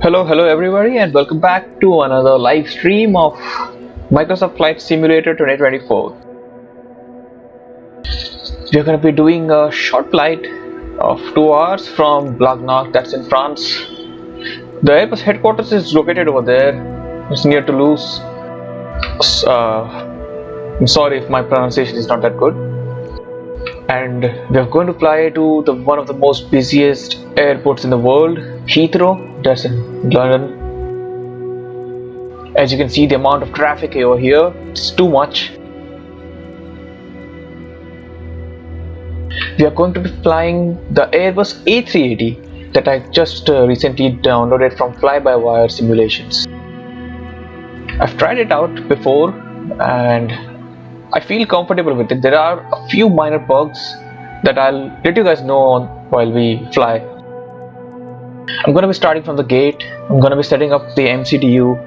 Hello everybody, and welcome back to another live stream of Microsoft Flight Simulator 2024. We are going to be doing a short flight of 2 hours from Blagnac, that's in France. The Airbus headquarters is located over there. It's near Toulouse. I'm sorry if my pronunciation is not that good. And we are going to fly to one of the most busiest airports in the world, Heathrow, that's in London. As you can see, the amount of traffic over here is too much. We are going to be flying the Airbus A380 that I just recently downloaded from FlyByWire simulations. I've tried it out before and I feel comfortable with it. There are a few minor bugs that I'll let you guys know on while we fly. I'm going to be starting from the gate. I'm going to be setting up the MCDU,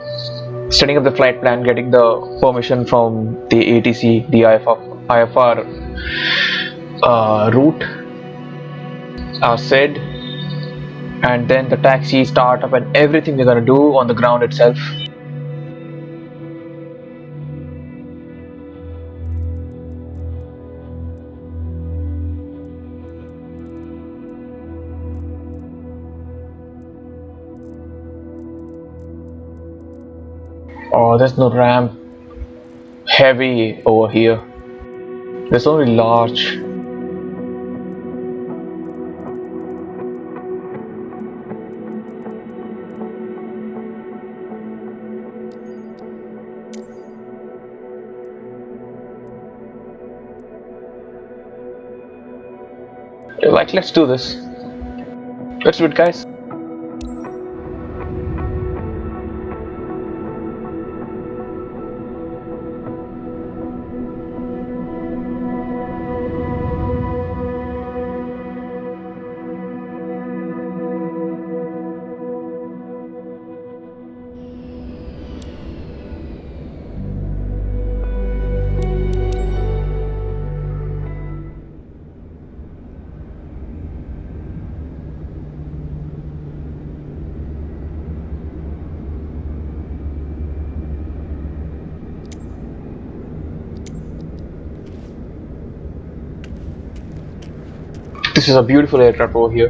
setting up the flight plan, getting the permission from the ATC, the IFR route said, and then the taxi, startup, and everything we're going to do on the ground itself. Oh, there's no ramp. Heavy over here. There's only large. Like, let's do this. Let's do it, guys. This is a beautiful aircraft over here.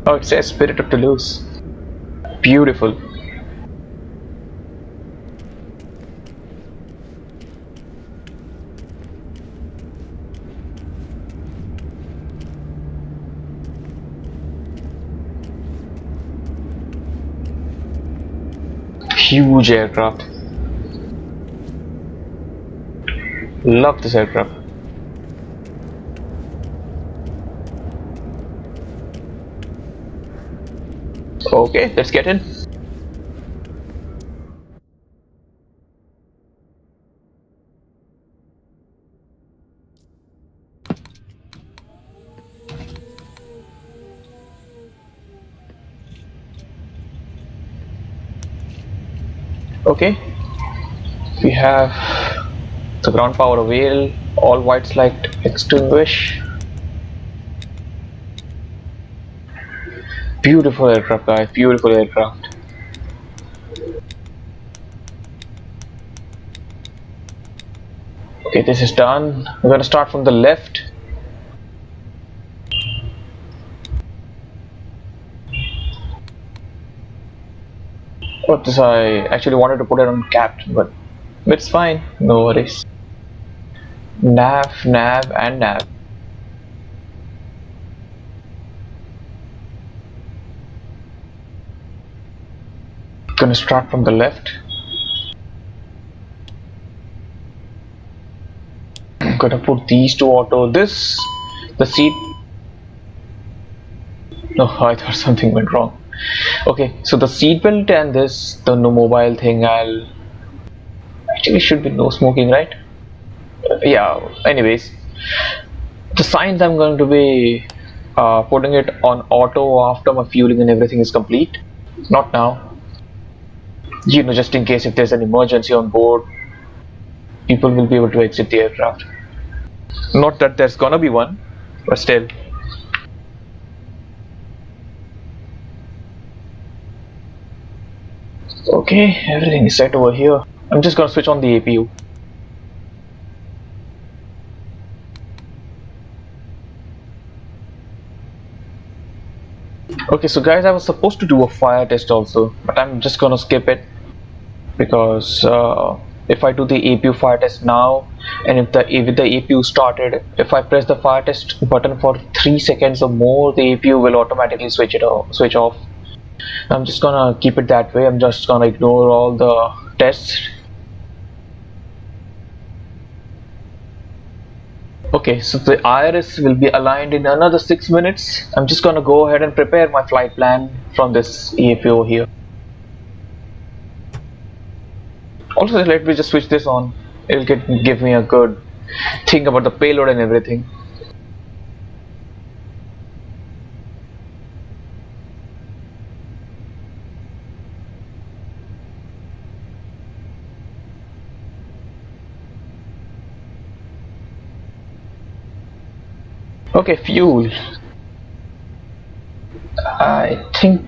Oh, it says Spirit of Toulouse. Beautiful. Huge aircraft. Love this aircraft. Okay, let's get in. Okay, we have the ground power avail, all whites light extinguish. Beautiful aircraft, guys, beautiful aircraft. Okay, this is done. We're gonna start from the left. Oh, this I actually wanted to put it on capped, but it's fine, no worries. Nav, and nav. Gonna start from the left. I'm gonna put these to auto. The seat. No, I thought something went wrong. Okay, so the seat belt and the no mobile thing, actually should be no smoking, right? Yeah, anyways, the signs I'm going to be putting it on auto after my fueling and everything is complete. Not now. You know, just in case if there's an emergency on board, people will be able to exit the aircraft. Not that there's gonna be one, but still. Okay, everything is set over here. I'm just gonna switch on the APU. Okay, so guys, I was supposed to do a fire test also, but I'm just gonna skip it because if I do the APU fire test now, and if the APU started, if I press the fire test button for 3 seconds or more, the APU will automatically switch off. I'm just gonna keep it that way. I'm just gonna ignore all the tests. Okay, so the IRS will be aligned in another 6 minutes. I'm just gonna go ahead and prepare my flight plan from this EAP over here. Also, let me just switch this on. It will give me a good thing about the payload and everything. Okay, fuel. I think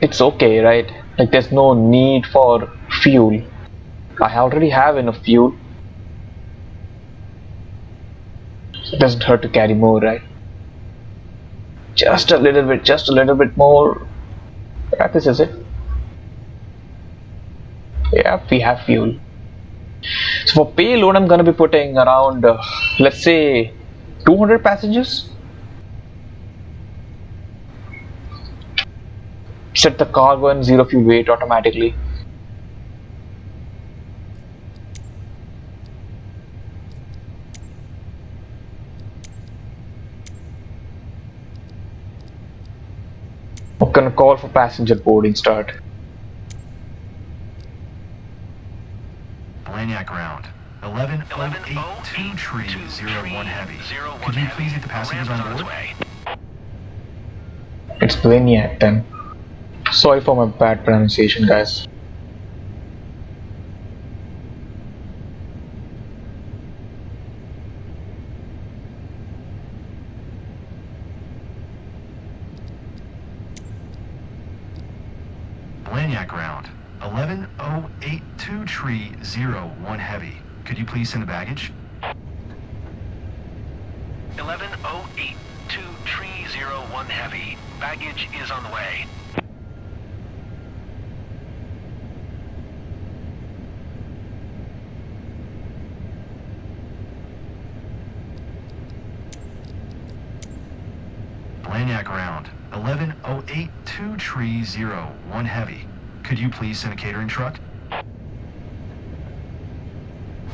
it's okay, right? Like there's no need for fuel. I already have enough fuel. It doesn't hurt to carry more, right? Just a little bit more. Yeah, this is it. Yeah, we have fuel. So for payload, I'm gonna be putting around, let's say, 200 passengers. Set the cargo and zero fuel weight automatically. I'm gonna call for passenger boarding start. Blagnac ground. 1108 tree 01 heavy. Could you please get the passengers on board? It's Blagnac then. Sorry for my bad pronunciation, guys. Blagnac ground. 11082 tree 01 heavy. Could you please send the baggage? 11082 tree 01 heavy. Baggage is on the way. Blagnac ground. 11082 tree 01 heavy. Could you please send a catering truck?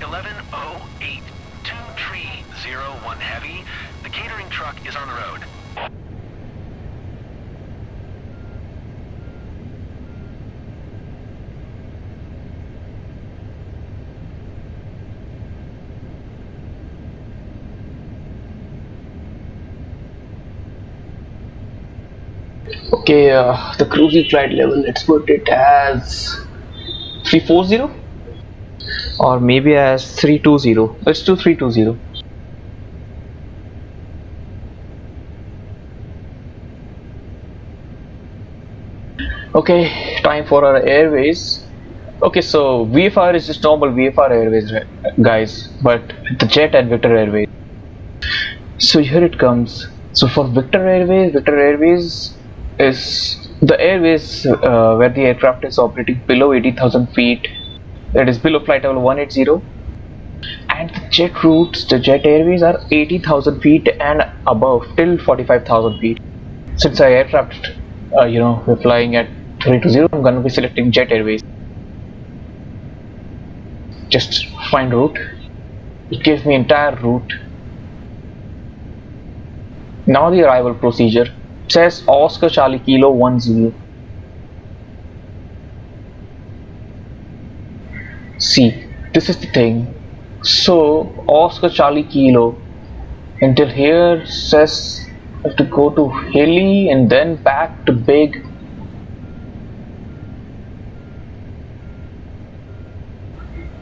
11082 tree 01 heavy. The catering truck is on the road. Okay, the cruising flight level, let's put it as 340 or maybe as 320. Let's do 320. Okay, time for our airways. Okay, so VFR is just normal VFR airways, guys, but the Jet and Victor Airways. So here it comes. So for Victor Airways is the airways where the aircraft is operating below 80,000 feet, that is below flight level 180, and the jet routes, the jet airways are 80,000 feet and above till 45,000 feet. Since our aircraft, we're flying at 320, I'm gonna be selecting jet airways. Just find route. It gives me entire route. Now the arrival procedure. It says Oscar Charlie Kilo 10. See, this is the thing. So Oscar Charlie Kilo until here says I have to go to Hilly and then back to Big.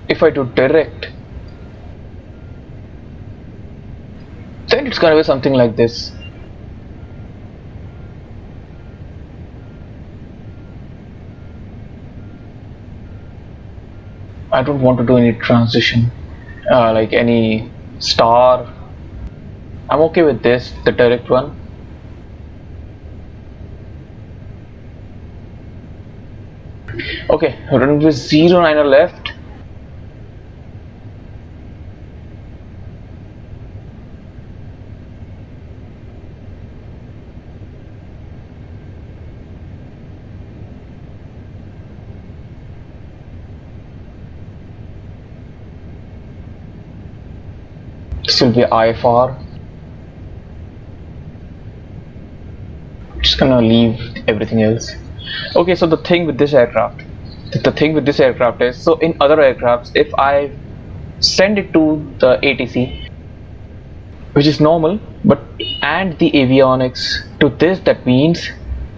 If I do direct, then it's gonna be something like this. I don't want to do any transition, like any star. I'm okay with this, the direct one. Okay, runway 09 are left. This will be IFR. Just gonna leave everything else. Okay, so the thing with this aircraft is, so in other aircrafts, if I send it to the ATC, which is normal, but and the avionics to this, that means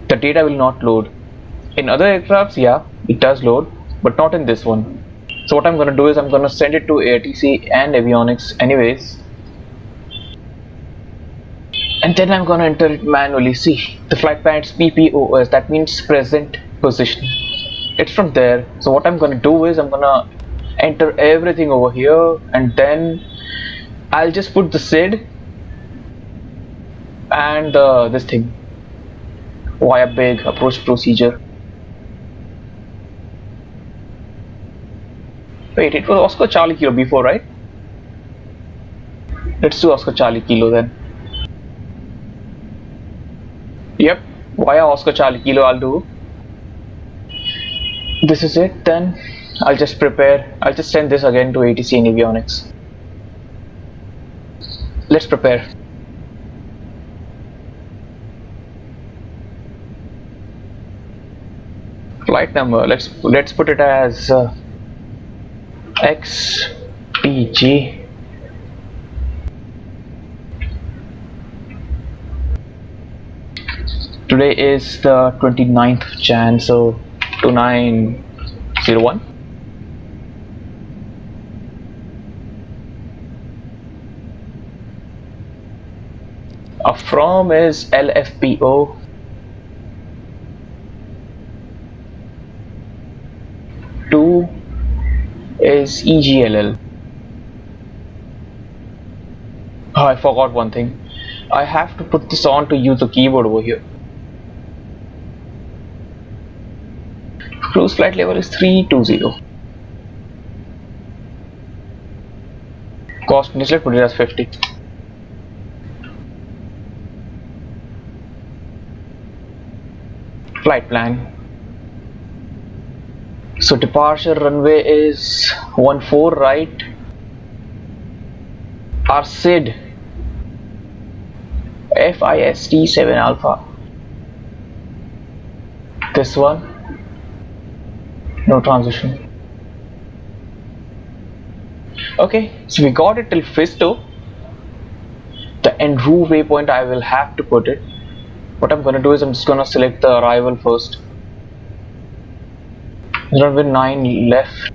the data will not load. In other aircrafts, yeah, it does load, but not in this one. So what I'm gonna do is I'm gonna send it to ATC and avionics anyways, and then I'm gonna enter it manually. See, the flight plan's PPOS, that means present position. It's from there. So what I'm gonna do is I'm gonna enter everything over here, and then I'll just put the SID and this thing via big approach procedure. Wait, it was Oscar Charlie Kilo before, right? Let's do Oscar Charlie Kilo then. Yep, via Oscar Charlie Kilo I'll do. This is it. Then I'll just send this again to ATC and avionics. Let's prepare. Flight number, let's put it as XPG. Today is the 29th Jan, so 2901. From is LFBO. Two is EGLL. Oh, I forgot one thing. I have to put this on to use the keyboard over here. Cruise flight level is 320. Cost, let's put it as 50. Flight plan. So departure runway is 14 right. Our SID FIST 7 alpha. This one. No transition. Okay, so we got it till Fisto. The en route waypoint I will have to put it. What I'm gonna do is I'm just gonna select the arrival first. Runway 9 left.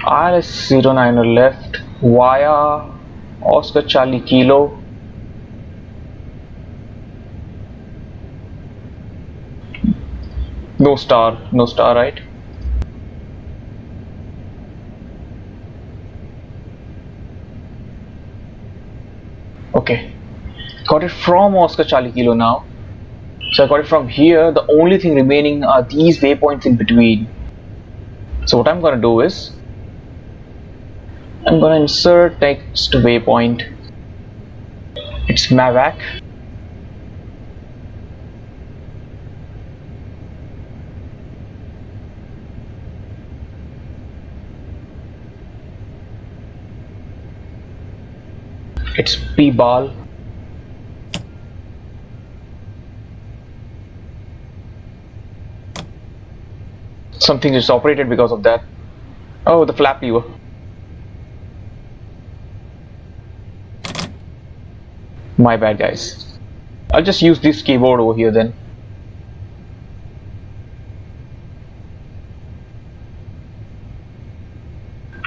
ILS 09 left via Oscar Charlie Kilo. No star, right? Okay, got it from Oscar Charlie Kilo now. So I got it from here. The only thing remaining are these waypoints in between. So what I'm gonna do is I'm gonna insert next waypoint. It's MAVAC. It's P-ball. Something is operated because of that. Oh, the flap lever. My bad, guys. I'll just use this keyboard over here then.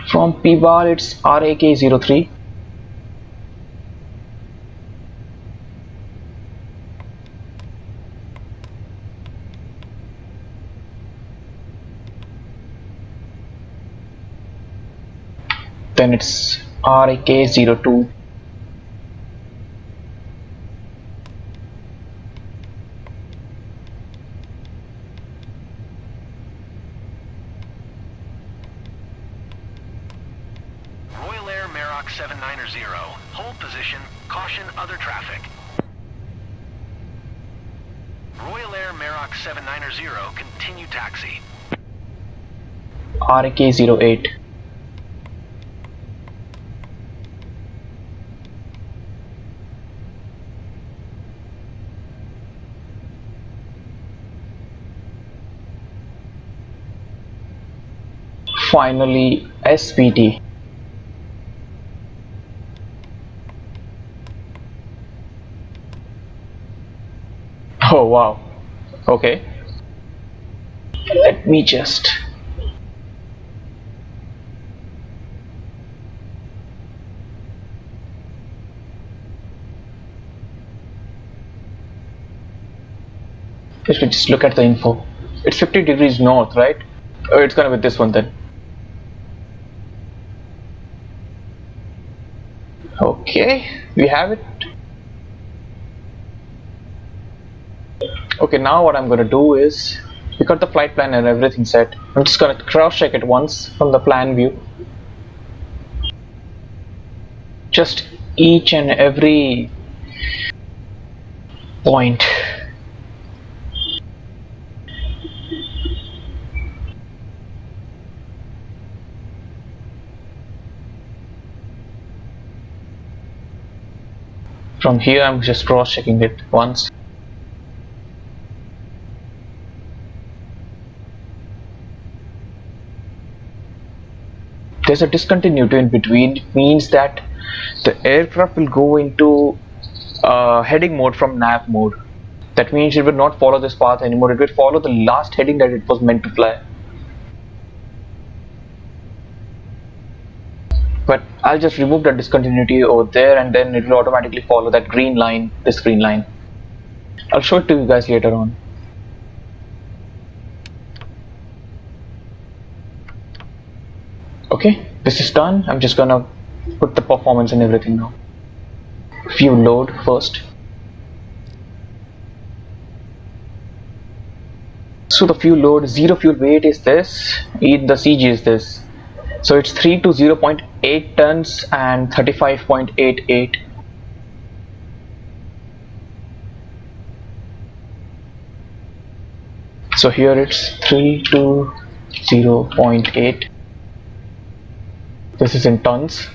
From P-bar it's RAK03. Then it's RAK02. Royal Air Merox 790, hold position, caution other traffic. Royal Air Merox 790, continue taxi. RAK08. Finally, SVT. Oh wow. Okay. Let me just. Let me just look at the info. It's 50 degrees north, right? Oh, it's gonna be this one then. Okay, we have it. Okay, now what I'm gonna do is, we got the flight plan and everything set. I'm just gonna cross check it once from the plan view. Just each and every point. From here I'm just cross checking it once. There's a discontinuity in between. It means that the aircraft will go into heading mode from nav mode. That means it will not follow this path anymore. It will follow the last heading that it was meant to fly. But I'll just remove that discontinuity over there, and then it will automatically follow that green line, this green line. I'll show it to you guys later on. Okay, this is done. I'm just gonna put the performance and everything now. Fuel load first. So the fuel load, zero fuel weight is this, the CG is this. So it's 3 to 0.8 tons and 35.88. So here it's 3 to 0.8. This is in tons.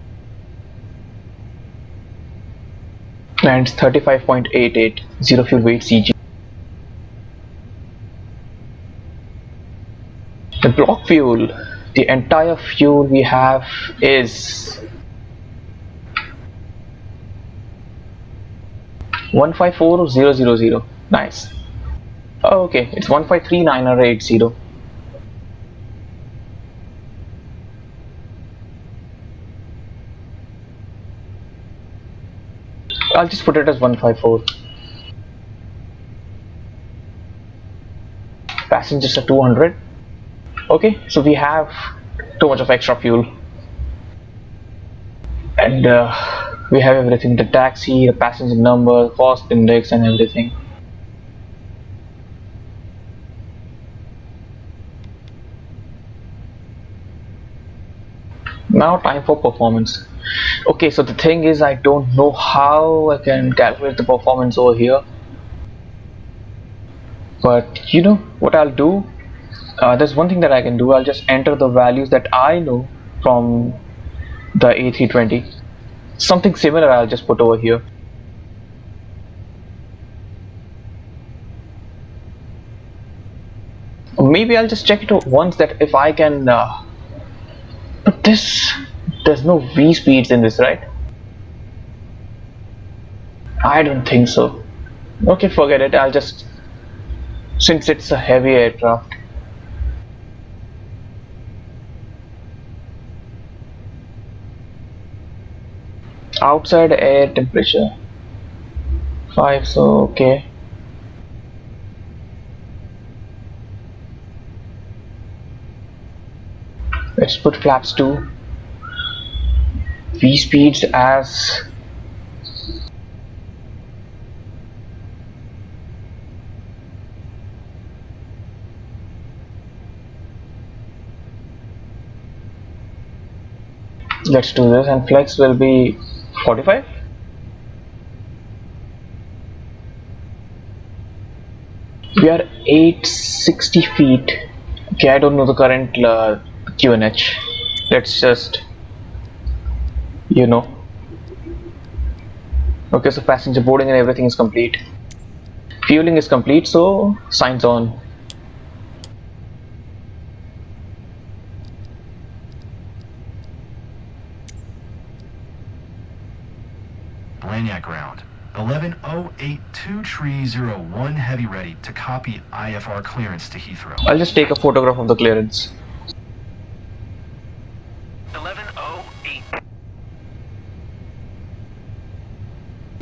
And it's 35.88, zero fuel weight CG. The block fuel, the entire fuel we have is 154000. Nice. Oh, okay, it's 153980. I'll just put it as 154. Passengers are 200. Okay, so we have too much of extra fuel, and we have everything: the taxi, the passenger number, cost index, and everything. Now time for performance. Okay, so the thing is, I don't know how I can calculate the performance over here, but you know what I'll do? There's one thing that I can do. I'll just enter the values that I know from the A320. Something similar I'll just put over here. Maybe I'll just check it once that if I can but there's no V speeds in this, right? I don't think so. Okay, forget it. I'll just, since it's a heavy aircraft. Outside air temperature 5, so okay. Let's put flaps 2. V speeds as let's do this, and flex will be 45. We are 860 feet. Okay, I don't know the current QNH. Let's just, you know. Okay, so passenger boarding and everything is complete. Fueling is complete, so signs on. Blagnac ground. 11082301 heavy ready to copy IFR clearance to Heathrow. I'll just take a photograph of the clearance. 1108.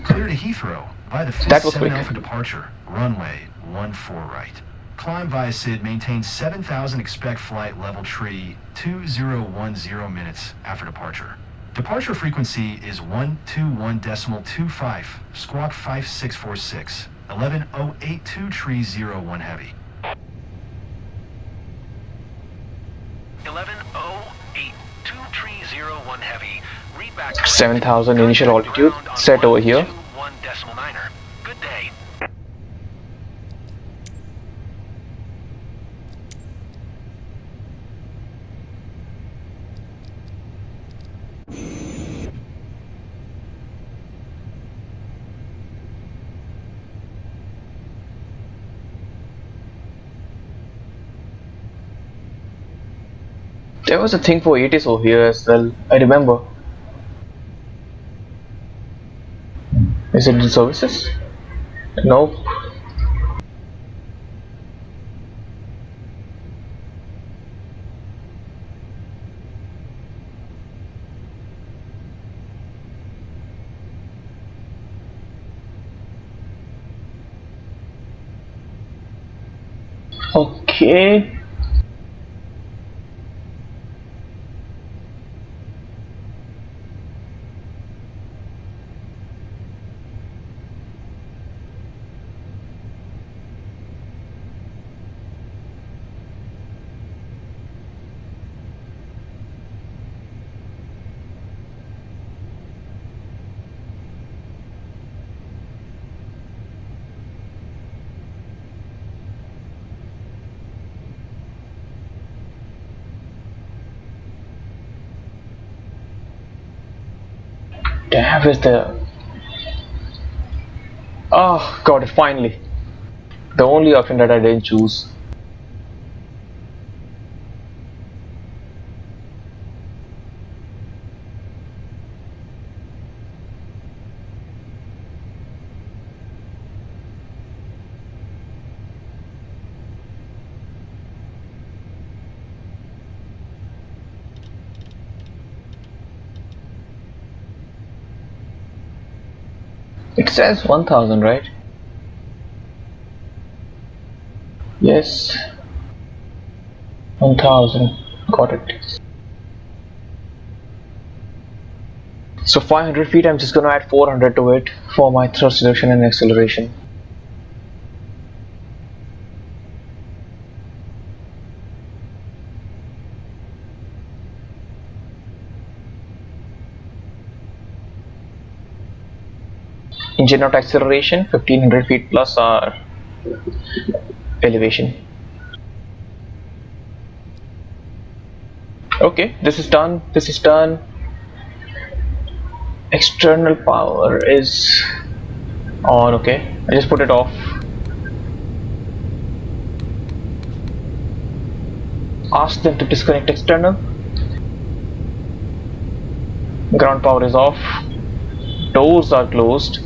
Clear to Heathrow by the That FIS was 7 quick. Alpha departure. Runway 14 right. Climb via SID, maintain 7,000, expect flight level tree 2010 minutes after departure. Departure frequency is 121.25, squawk 5646, 11082301 heavy. 11082301 heavy. Read back. 7,000 initial altitude set over here. 121.9er. Good day. There was a thing for ATIS over here as well, I remember. Is it in services? Nope. Okay. Damn, where's the... Oh, got it, finally. The only option that I didn't choose. It says 1000, right? Yes. 1000. Got it. So 500 feet, I'm just gonna add 400 to it for my thrust reduction and acceleration. Engine out acceleration 1500 feet plus our elevation. Okay, this is done. This is done. External power is on. Okay, I just put it off. Ask them to disconnect external. Ground power is off. Doors are closed.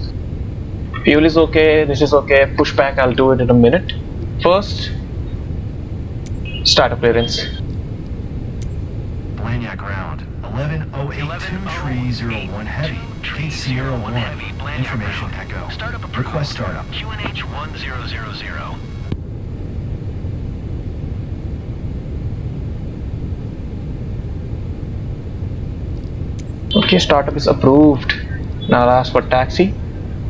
Fuel is okay, this is okay, pushback I'll do it in a minute. First, startup clearance. Blagnac ground, 11082301 heavy, gate Sierra 1, information echo. Startup approved. Request startup. QNH 1000. Okay, startup is approved. Now I'll ask for taxi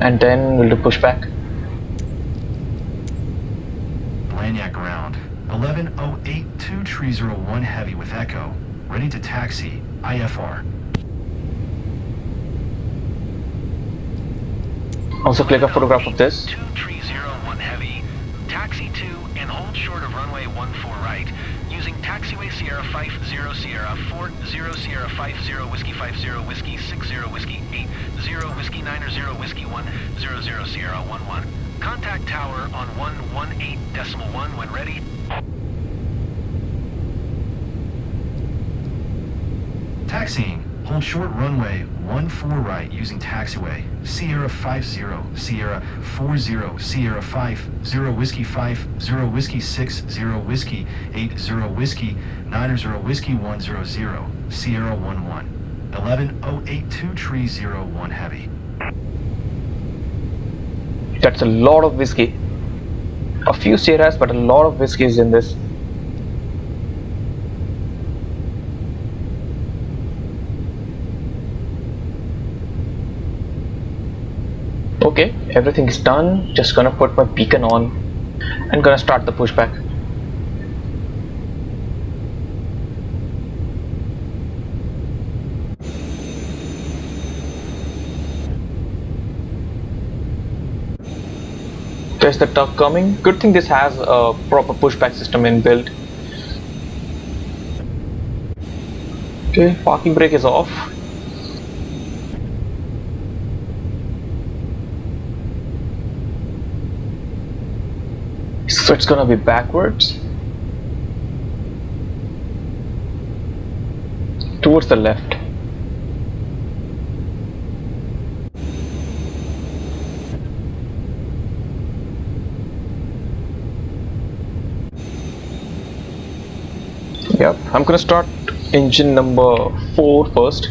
and then we'll do pushback. Blagnac ground. 1108 2301 heavy with echo. Ready to taxi. IFR. Also click a photograph of this. 2301 heavy. Taxi to and hold short of runway 14 right. Using taxiway Sierra 50 Sierra 40 Sierra 50 Whiskey 50 Whiskey 60 Whiskey 80 Whiskey 90 Whiskey 100 Sierra 11. Contact tower on 118.1 when ready. Taxiing. Hold short runway 14 right using taxiway. Sierra 50 Sierra 40 Sierra 50 Whiskey 50 Whiskey 60 Whiskey 80 Whiskey 90 Whiskey 100 Sierra 11. 1108 2301 heavy. That's a lot of whiskey. A few Sierras, but a lot of whiskey is in this. Okay, everything is done. Just gonna put my beacon on and gonna start the pushback. There's the truck coming. Good thing this has a proper pushback system inbuilt. Okay, parking brake is off. So it's gonna be backwards towards the left. Yep, I'm gonna start engine number 4 first.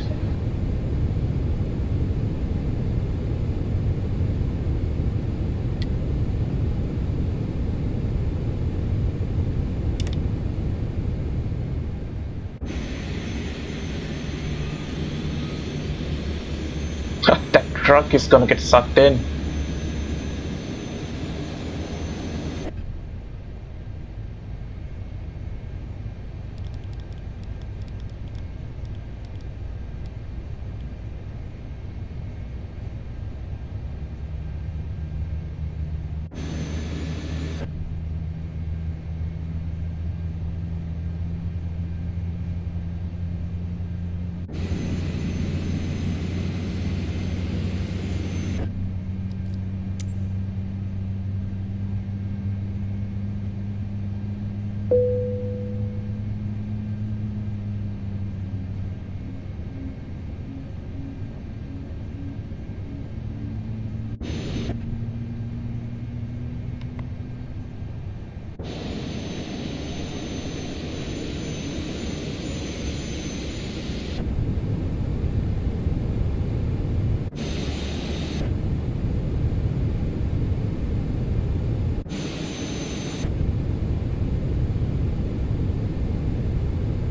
That truck is gonna get sucked in.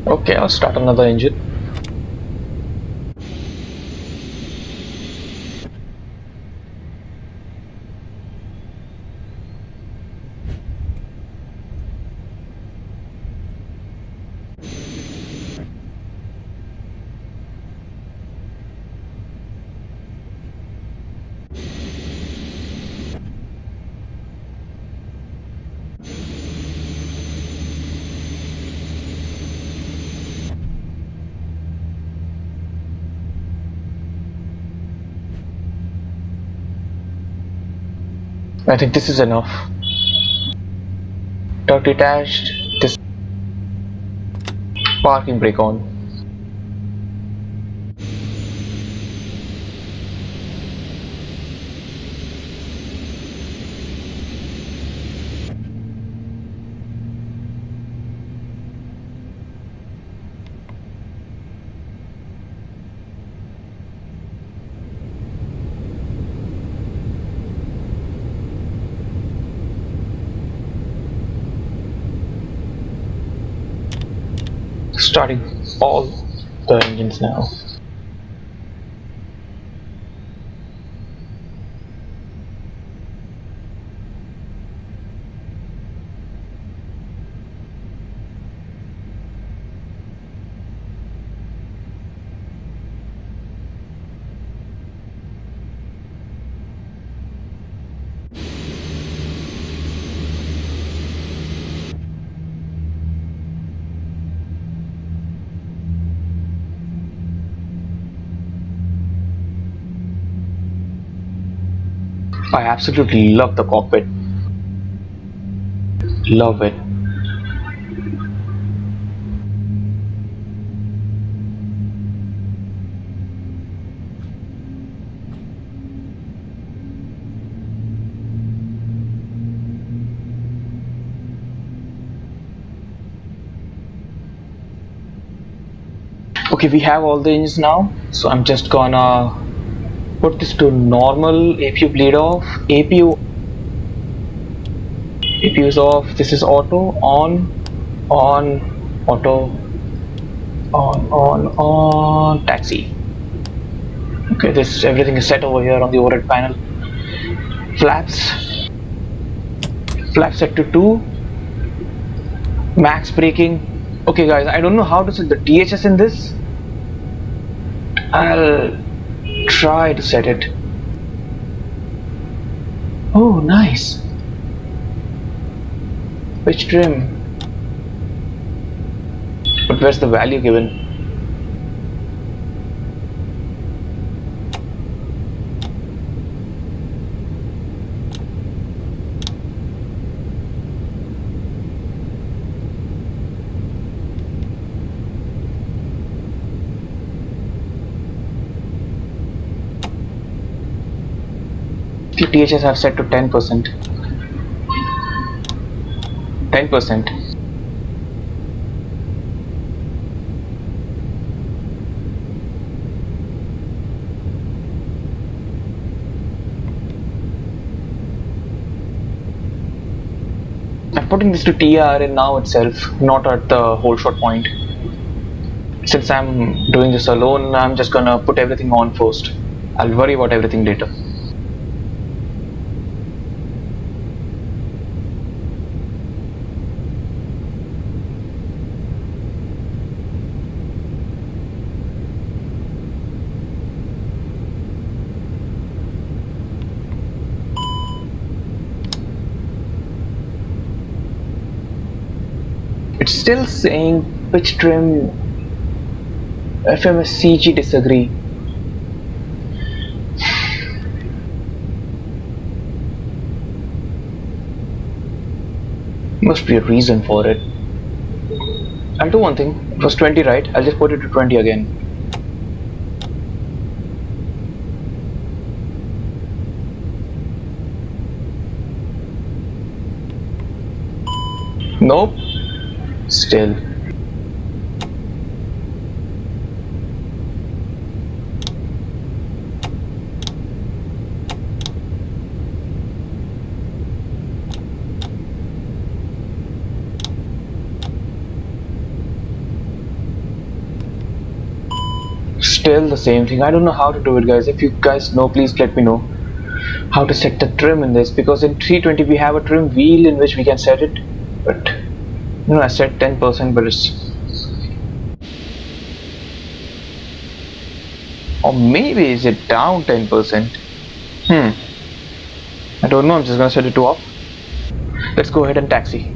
Okay, I'll start another engine. I think this is enough. Truck detached, this parking brake on. Starting all the engines now. I absolutely love the cockpit. Love it. Okay, we have all the engines now, so I'm just gonna put this to normal. APU bleed off. APU is off. This is auto. On, auto, on, taxi. Okay, this everything is set over here on the overhead panel. Flaps set to 2. Max braking. Okay guys, I don't know how to set the THS in this. I'll try to set it. Oh, nice. Which trim? But where's the value given? The THS have set to 10%. 10%. I'm putting this to TR in now itself, not at the whole shot point. Since I'm doing this alone, I'm just gonna put everything on first. I'll worry about everything later. It's still saying pitch trim. FMSCG disagree. Must be a reason for it. I'll do one thing. It was 20, right? I'll just put it to 20 again. Nope. Still. Still the same thing. I don't know how to do it, guys. If you guys know, please let me know how to set the trim in this, because in 320 we have a trim wheel in which we can set it, but you know, I set 10%, but it's, or maybe is it down 10%? I don't know. I'm just gonna set it to off. Let's go ahead and taxi.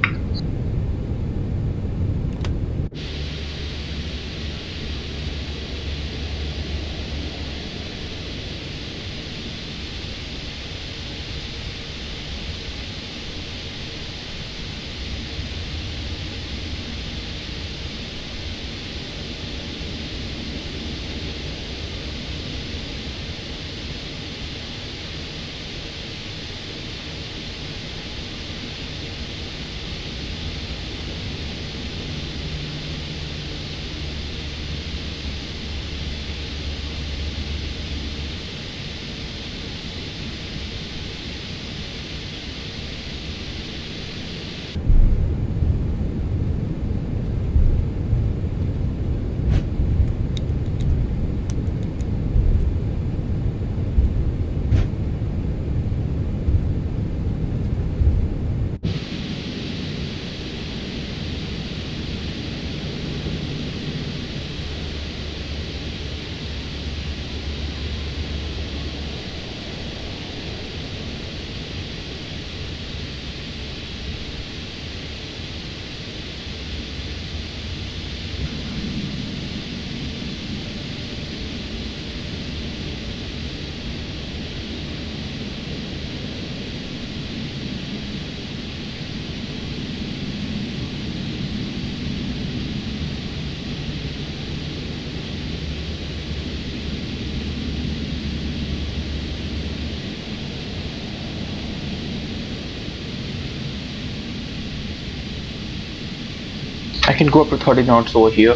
can go up to 30 knots over here.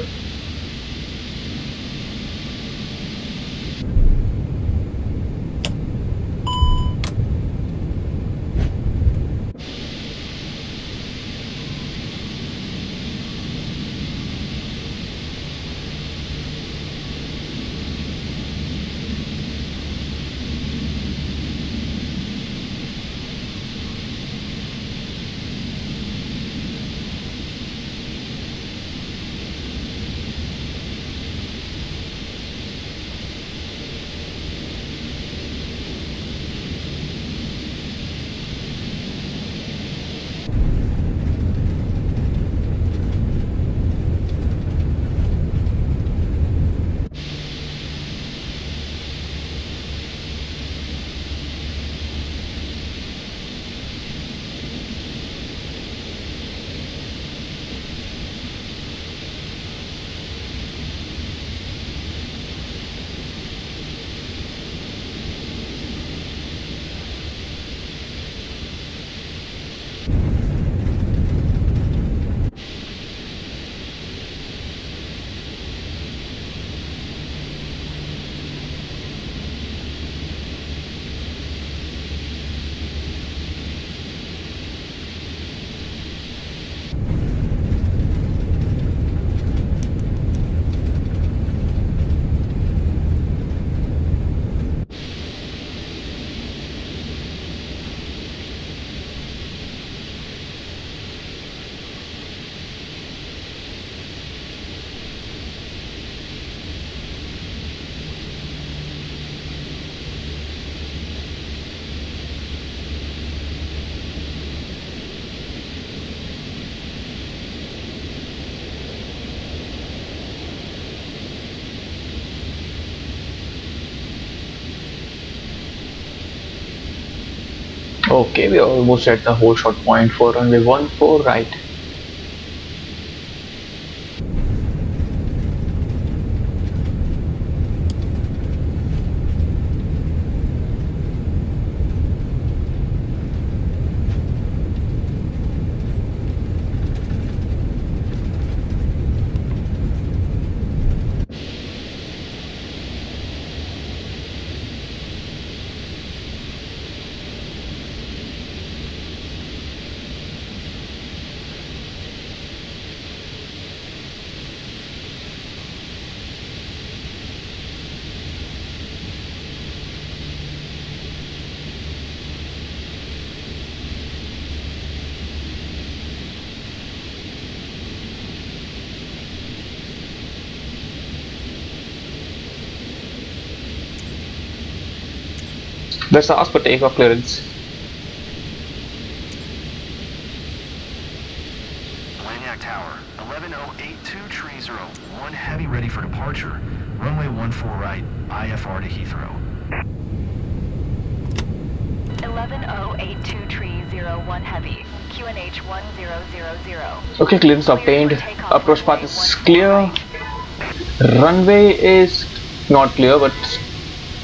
Okay, we are almost at the whole shot point for runway 14 right. Let's ask for takeoff clearance. Blagnac Tower, 1108230, 1 heavy ready for departure. Runway 14 right, IFR to Heathrow. 1108230, 1 heavy, QNH 1000. Okay, clearance obtained. Approach path is clear. Runway is not clear, but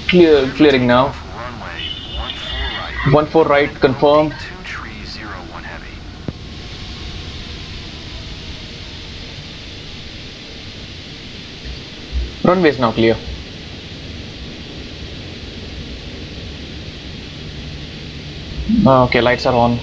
clearing now. Runway 14 right confirmed. 1 heavy. Runway is now clear. Okay, lights are on.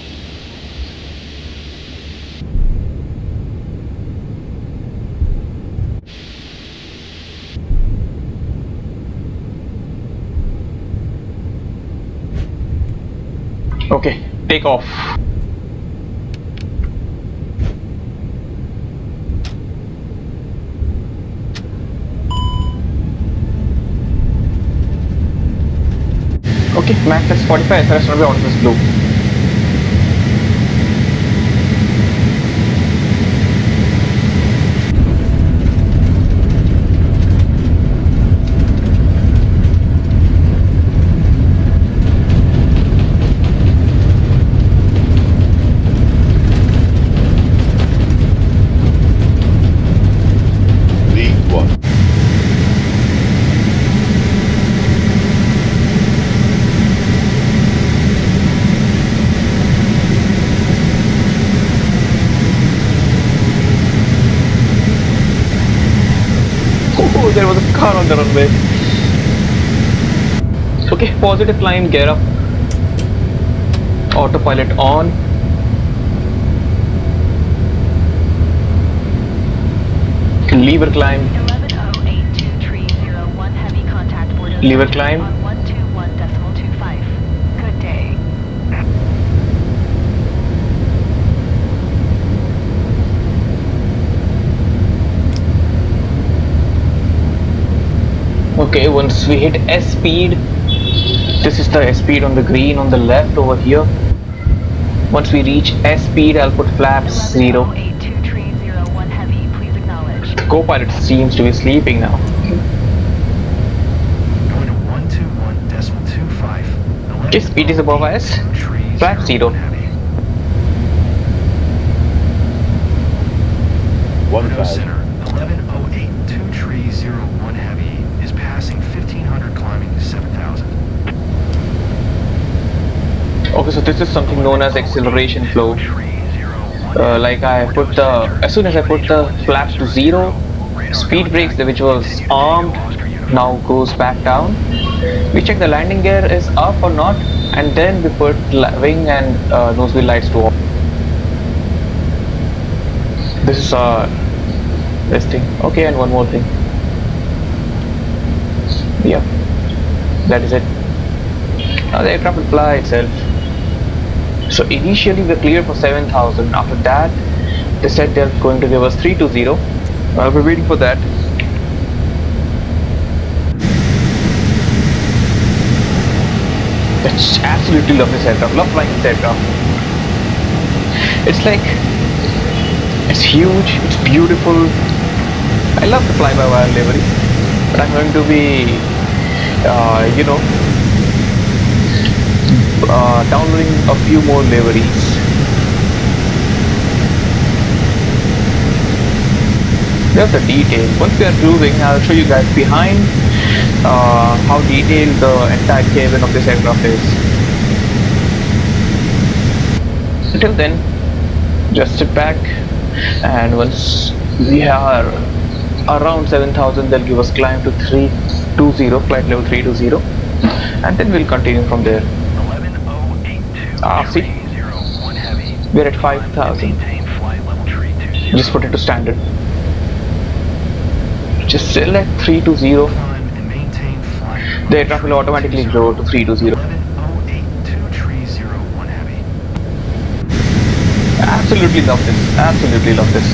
Okay, take off. Okay, max is 45, SRS runway out is blue. there was a car on the runway. Okay, positive climb, gear up. Autopilot on. Lever climb. 11082301 heavy contact border. Lever climb. On 121.25. Good day. Okay, once we hit S speed, this is the S speed on the green on the left over here. Once we reach S speed, I'll put flaps 0. 11082301 heavy, please acknowledge. Co-pilot seems to be sleeping now. Going to 121.25. Okay, speed is above S. Flap 0. Window center. 11082301 heavy is passing 1500, climbing 7000. Okay, so this is something known as acceleration flow. Like as soon as I put the flaps to 0, speed brakes, which was armed, now goes back down. We check the landing gear is up or not, and then we put wing and nose wheel lights to off. This is this thing. Okay, and one more thing. Yeah, that is it. Now the aircraft will fly itself. So initially we're clear for 7000. After that, they said they're going to give us 320. I'll be waiting for that. I absolutely love this aircraft. Love flying this aircraft. It's like, it's huge. It's beautiful. I love the fly-by-wire livery, but I'm going to be, downloading a few more liveries. There's the detail. Once we are cruising, I'll show you guys behind how detailed the entire cabin of this aircraft is. Until then, just sit back, and once we are around 7000, they'll give us climb to 320, flight level 320, and then we'll continue from there. See, we're at 5000. Just put it to standard. Just select 320. The aircraft will automatically go to 320. Absolutely love this. Absolutely love this.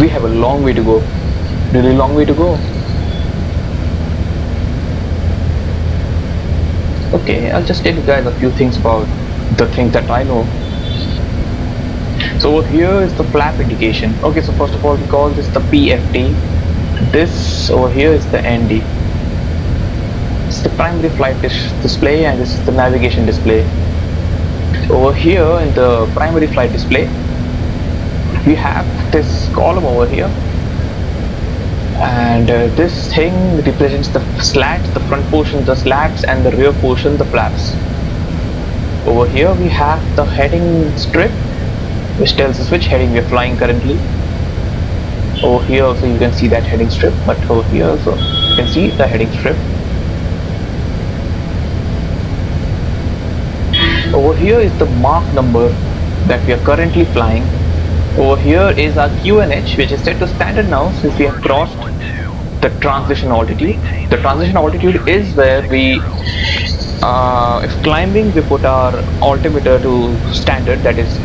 We have a long way to go. Really long way to go. Okay, I'll just tell you guys a few things about the things that I know. So over here is the flap indication. Okay, so first of all we call this the PFD. This over here is the ND. It's the primary flight display, and this is the navigation display. Over here in the primary flight display, we have this column over here, and this thing represents the slats, the front portion the slats, and the rear portion the flaps. Over here we have the heading strip, which tells us which heading we are flying currently. Over here also you can see that heading strip, but over here also you can see the heading strip. Over here is the Mach number that we are currently flying. Over here is our QNH, which is set to standard now since we have crossed the transition altitude. The transition altitude is where we, if climbing, we put our altimeter to standard, that is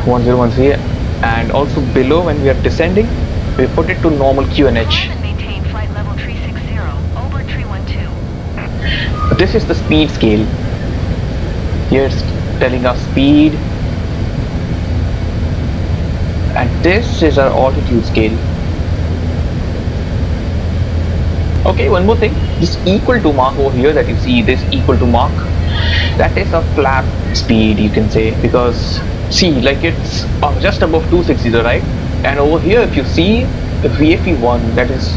1013, and also below when we are descending, we put it to normal QNH. Maintain flight level 360, over 312. This is the speed scale. Here it's telling us speed, and this is our altitude scale. Okay, one more thing, this equal to Mach over here that you see, this equal to Mach, that is a flap speed, you can say, because see, like it's just above 260, right? And over here if you see the VFE1, that is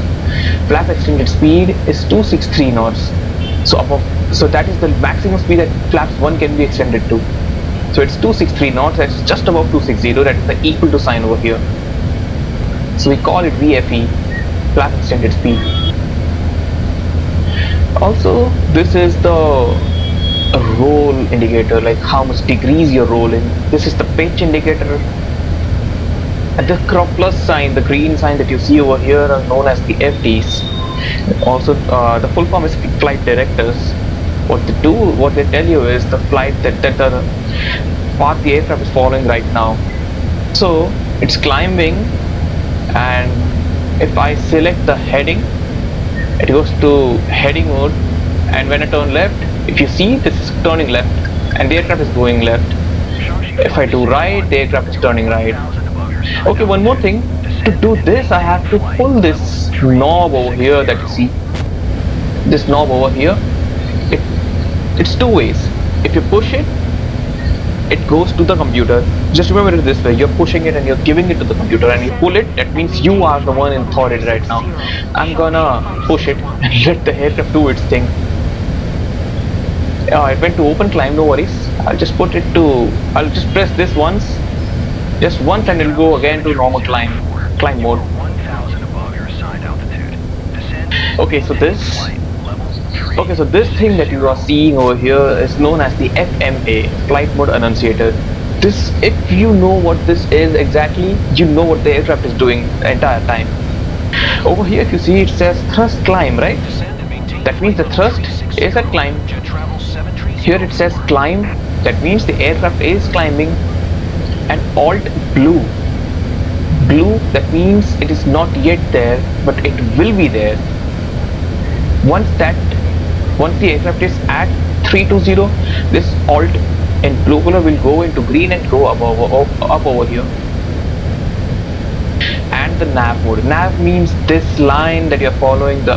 flap extended speed, is 263 knots. So that is the maximum speed that flaps 1 can be extended to. So it's 263 knots, that's just above 260, that is the equal to sign over here. So we call it VFE, flap extended speed. Also, this is the roll indicator, like how much degrees you're rolling. This is the pitch indicator. And the plus sign, the green sign that you see over here are known as the FDs. Also, the full form is flight directors. What they do, what they tell you is the flight that the path the aircraft is following right now. So it's climbing, and if I select the heading, it goes to heading mode, and when I turn left, if you see, this is turning left and the aircraft is going left. If I do right, the aircraft is turning right. Okay, one more thing, to do this I have to pull this knob over here that you see. This knob over here, it's two ways. If you push it, it goes to the computer. Just remember it this way, you're pushing it and you're giving it to the computer, and you pull it, that means you are the one in authority right now. I'm gonna push it and let the aircraft do its thing. It went to open climb, no worries. I'll just put it to, I'll just press this once, just once, and it'll go again to normal climb mode. Okay, so this thing that you are seeing over here is known as the FMA, flight mode annunciator. This, if you know what this is exactly, you know what the aircraft is doing the entire time. Over here if you see, it says thrust climb, right? That means the thrust is at climb. Here it says climb, that means the aircraft is climbing. And alt blue, that means it is not yet there, but it will be there. Once the aircraft is at 320, this alt in blue color will go into green and go up over here. And the nav mode. Nav means this line that you are following, the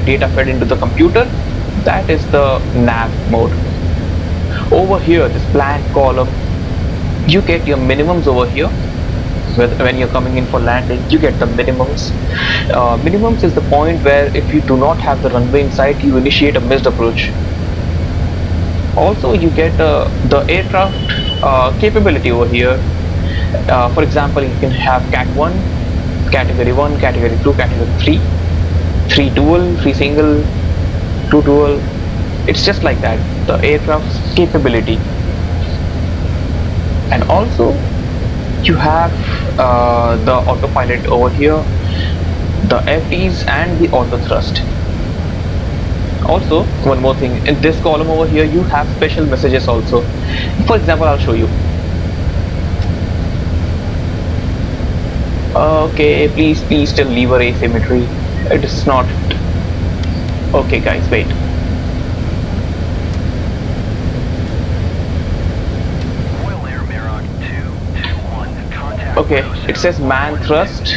data fed into the computer. That is the nav mode. Over here, this black column, you get your minimums over here. When you're coming in for landing, you get the minimums. Minimums is the point where if you do not have the runway in sight, you initiate a missed approach. Also, you get the aircraft capability over here. For example, you can have Cat 1, Category 1, Category 2, Category 3, 3 dual, 3 single, 2 dual. It's just like that, the aircraft's capability. And also, you have the autopilot over here, the FDs and the auto thrust. Also, one more thing, in this column over here you have special messages also. For example, I'll show you. Okay, please tell lever asymmetry. It is not. Okay guys, wait. Okay, it says man thrust,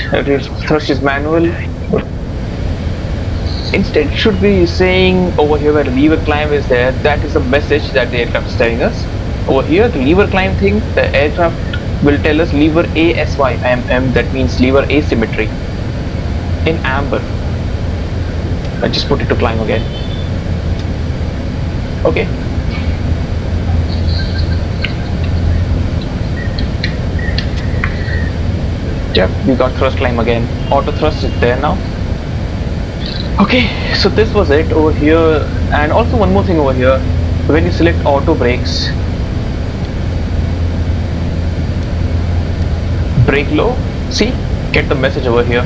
thrust is manual. Instead it should be saying over here where the lever climb is there, that is the message that the aircraft is telling us. Over here, the lever climb thing, the aircraft will tell us lever ASY, that means lever asymmetry in amber. I just put it to climb again. Okay. Yep, we got thrust climb again. Auto thrust is there now. Okay, so this was it over here. And also one more thing over here. When you select auto brakes, brake low, see, get the message over here.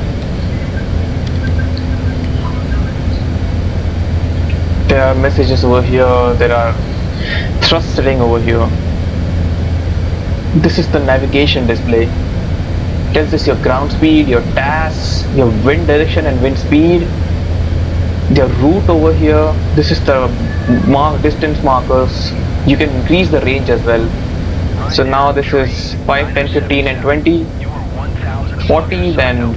There are messages over here, there are thrust setting over here. This is the navigation display. Tells us your ground speed, your TAS, your wind direction and wind speed, your route over here. This is the distance markers. You can increase the range as well. So now this is 5, 10, 15 and 20, 40, then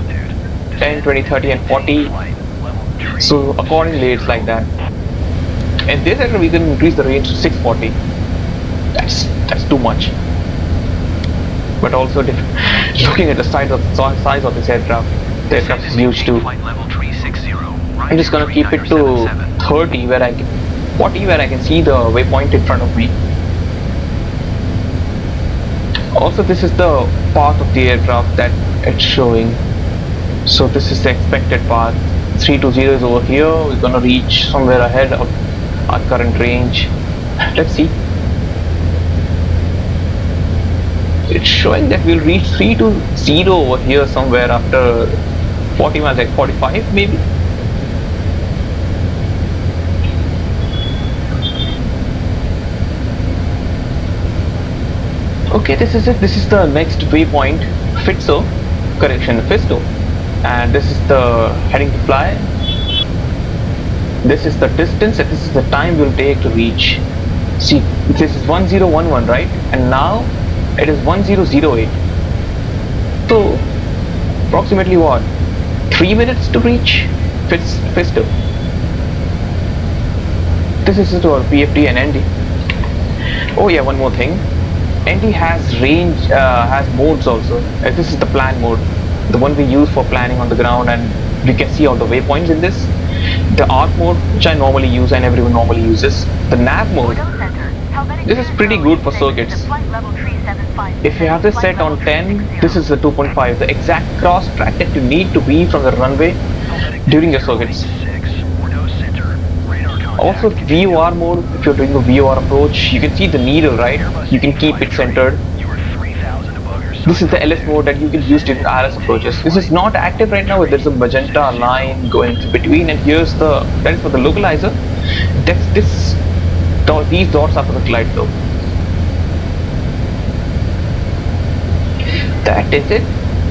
10, 20, 30 and 40. So accordingly it's like that. And this actually we can increase the range to 640. That's too much. But also looking at the size of this aircraft, the aircraft is huge too. I'm just gonna keep it to 30 where I can, 40 where I can see the waypoint in front of me. Also this is the path of the aircraft that it's showing. So this is the expected path. 320 is over here. We're gonna reach somewhere ahead of our current range. Let's see. It's showing that we'll reach 320 over here somewhere after 40 miles, like 45 maybe. Okay, this is it. This is the next waypoint, Fisto, and this is the heading to fly. This is the distance and this is the time we'll take to reach. See, this is 1011, right? And now it is 1008. So approximately what? 3 minutes to reach Fisto. This is to our PFD and ND. Oh yeah, one more thing. ND has range, has modes also. This is the plan mode, the one we use for planning on the ground, and we can see all the waypoints in this. The ARC mode, which I normally use and everyone normally uses. The nav mode, this is pretty good for circuits. If you have this set on 10, this is the 2.5, the exact cross track that you need to be from the runway during your circuits. Also VOR mode, if you're doing a VOR approach, you can see the needle, right? You can keep it centered. This is the LS mode that you can use during RS approaches. This is not active right now, but there's a magenta line going between, and here's that is for the localizer. These dots are for the glide slope. That is it.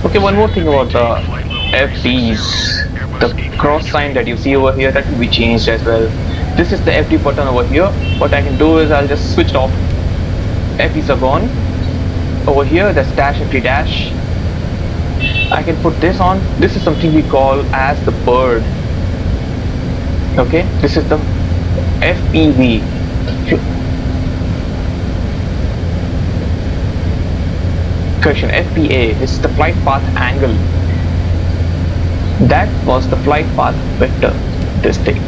Okay, one more thing about the FDs. The cross sign that you see over here, that will be changed as well. This is the FD button over here. What I can do is I'll just switch it off. FDs are gone. Over here, that's dash FD dash. I can put this on. This is something we call as the bird. Okay, this is the FPV. Correction, FPA. This is the flight path angle. That was the flight path vector. This thing.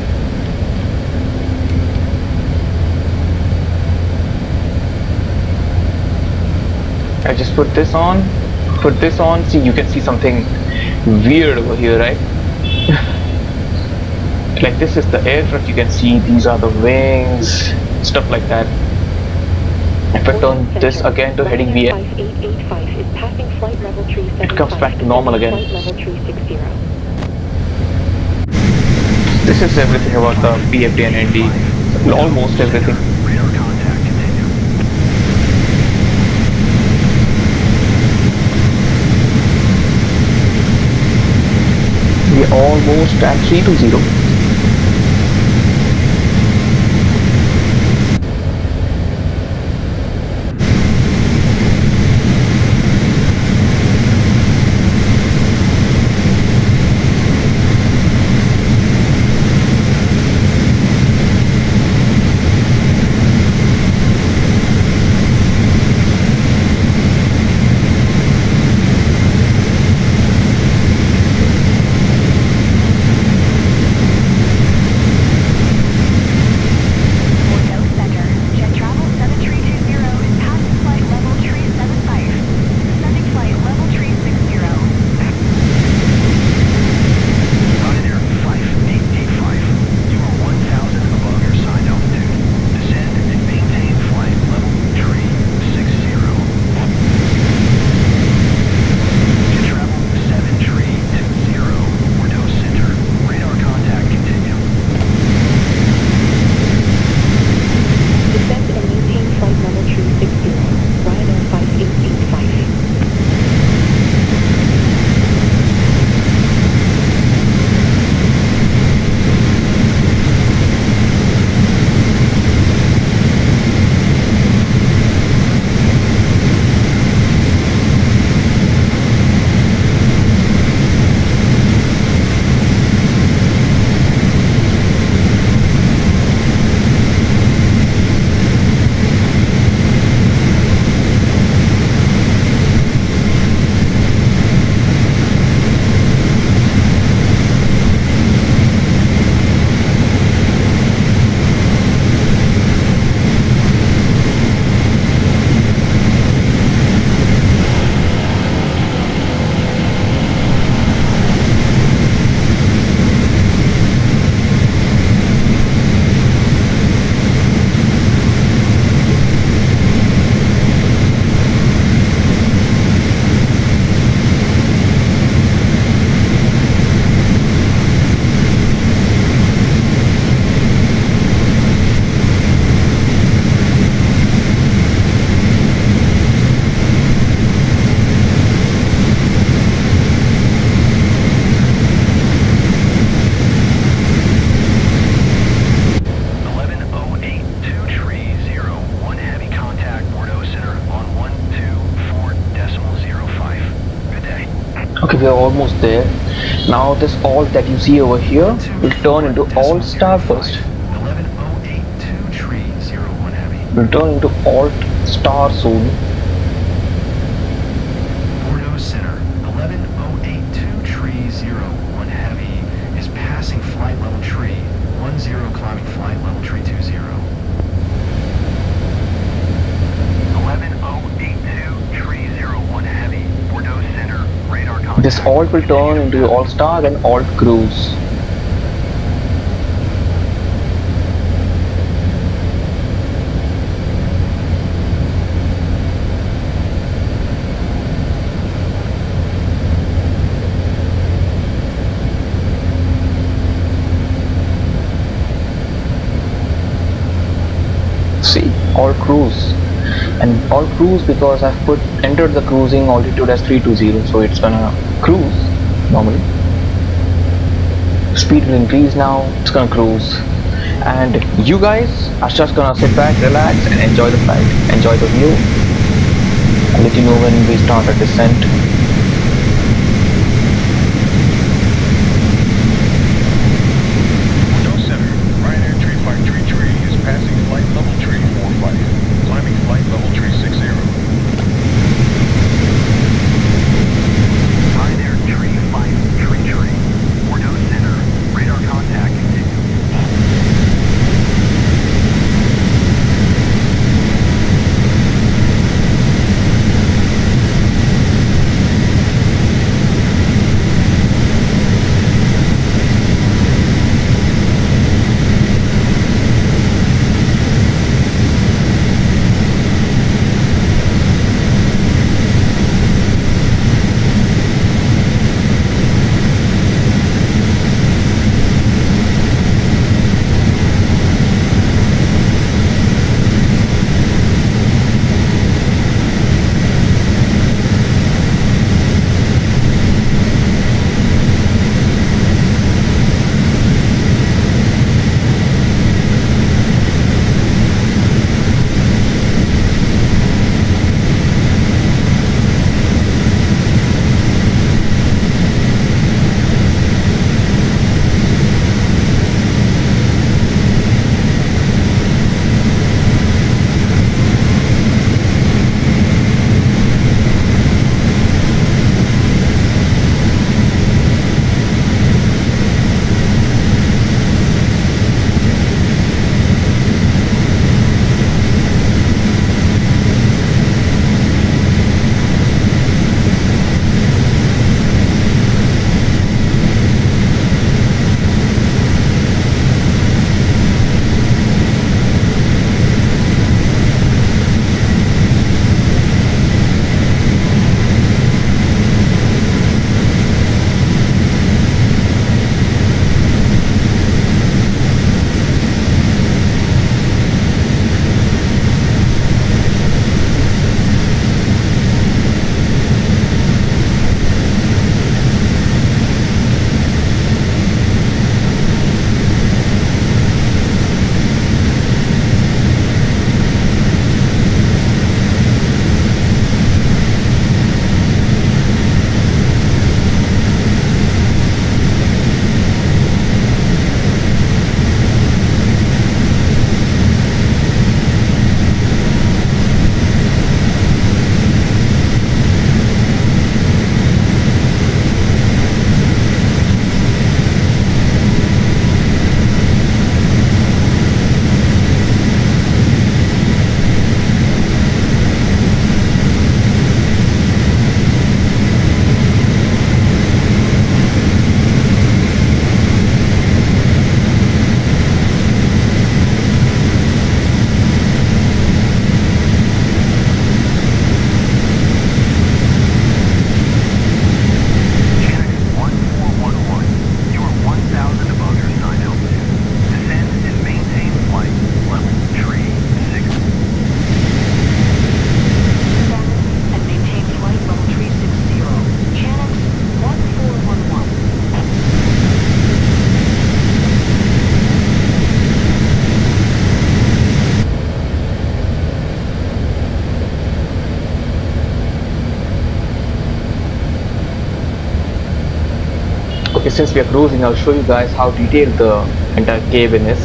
I just put this on, see, you can see something weird over here, right? Like this is the aircraft, you can see these are the wings, stuff like that. If I turn this again to heading VF, it comes back to normal again. This is everything about the PFD and ND, almost everything. We're almost at 320. Okay, we are almost there. Now this alt that you see over here will turn into alt star first. 11082 tree 01 heavy. Will turn into alt star soon. Bordeaux Center, 11082 tree 01 heavy is passing flight level tree 10 climbing flight level tree 20. 11082 tree 01 heavy, Bordeaux Center, radar contact. This alt will turn into alt star, then alt cruise. See, alt cruise, and alt cruise because I've entered the cruising altitude as 320, so it's gonna cruise normally. Speed will increase now, it's gonna cruise, and you guys are just gonna sit back, relax, and enjoy the flight, enjoy the view. I'll let you know when we start our descent. Bordeaux Center, Ryanair 3533 is passing flight level tree 45, climbing flight level tree 60. Ryanair 3533, Bordeaux Center, radar contact continue. Okay, since we are cruising, I'll show you guys how detailed the entire cabin is.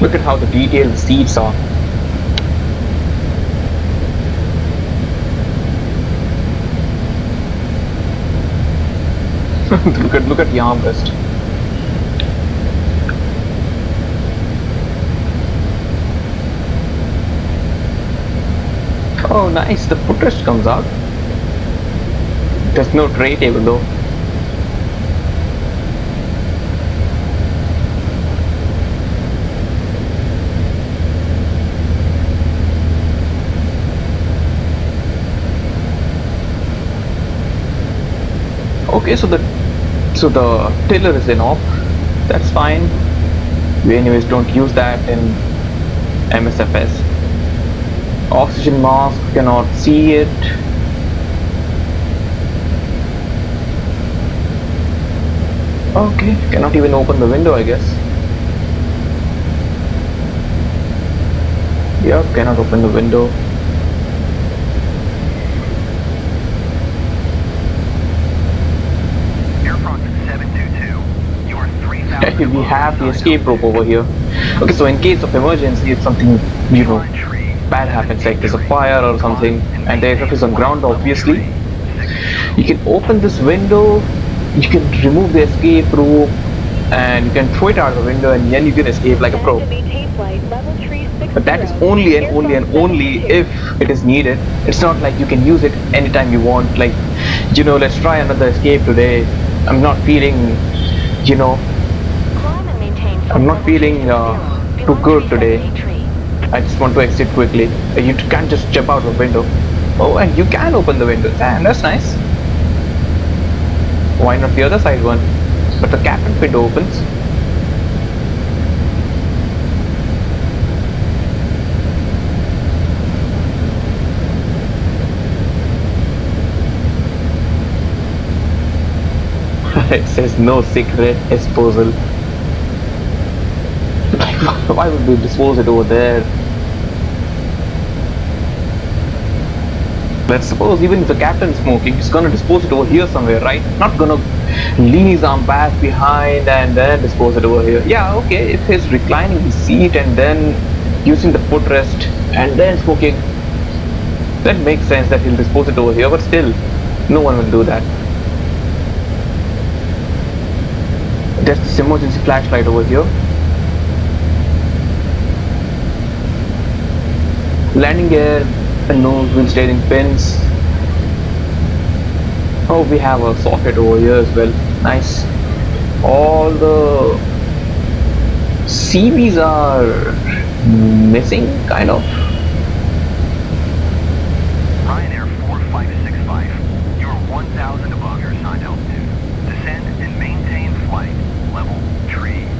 Look at how the detailed seats are. look at the armrest. Oh nice, the footrest comes out. There's no tray table though. Okay, so the tiller is in off. That's fine. We anyways don't use that in MSFS. Oxygen mask, cannot see it. Okay, cannot even open the window, I guess. Yep, cannot open the window. We have the escape rope over here. Okay, so in case of emergency, if something, you know, bad happens, like there's a fire or something, and the aircraft is on ground, obviously, you can open this window, you can remove the escape rope, and you can throw it out the window, and then you can escape like a pro. But that is only and only if it is needed. It's not like you can use it anytime you want. Like, you know, let's try another escape today. I'm not feeling, you know, I'm not feeling too good today. I just want to exit quickly. You can't just jump out the window. Oh, and you can open the window. Damn, that's nice. Why not the other side one? But the cabin window opens. It says no secret disposal. Why would we dispose it over there? Let's suppose even if the captain's smoking, he's gonna dispose it over here somewhere, right? Not gonna lean his arm back behind and then dispose it over here. Yeah, okay, if he's reclining his seat and then using the footrest and then smoking, that makes sense that he'll dispose it over here, but still, no one will do that. There's this emergency flashlight over here. Landing gear and nose wheel steering pins. Oh, we have a socket over here as well. Nice. All the CVs are missing, kind of. Ryanair 4565, you're 1,000 above your assigned altitude. Descend and maintain flight level 360.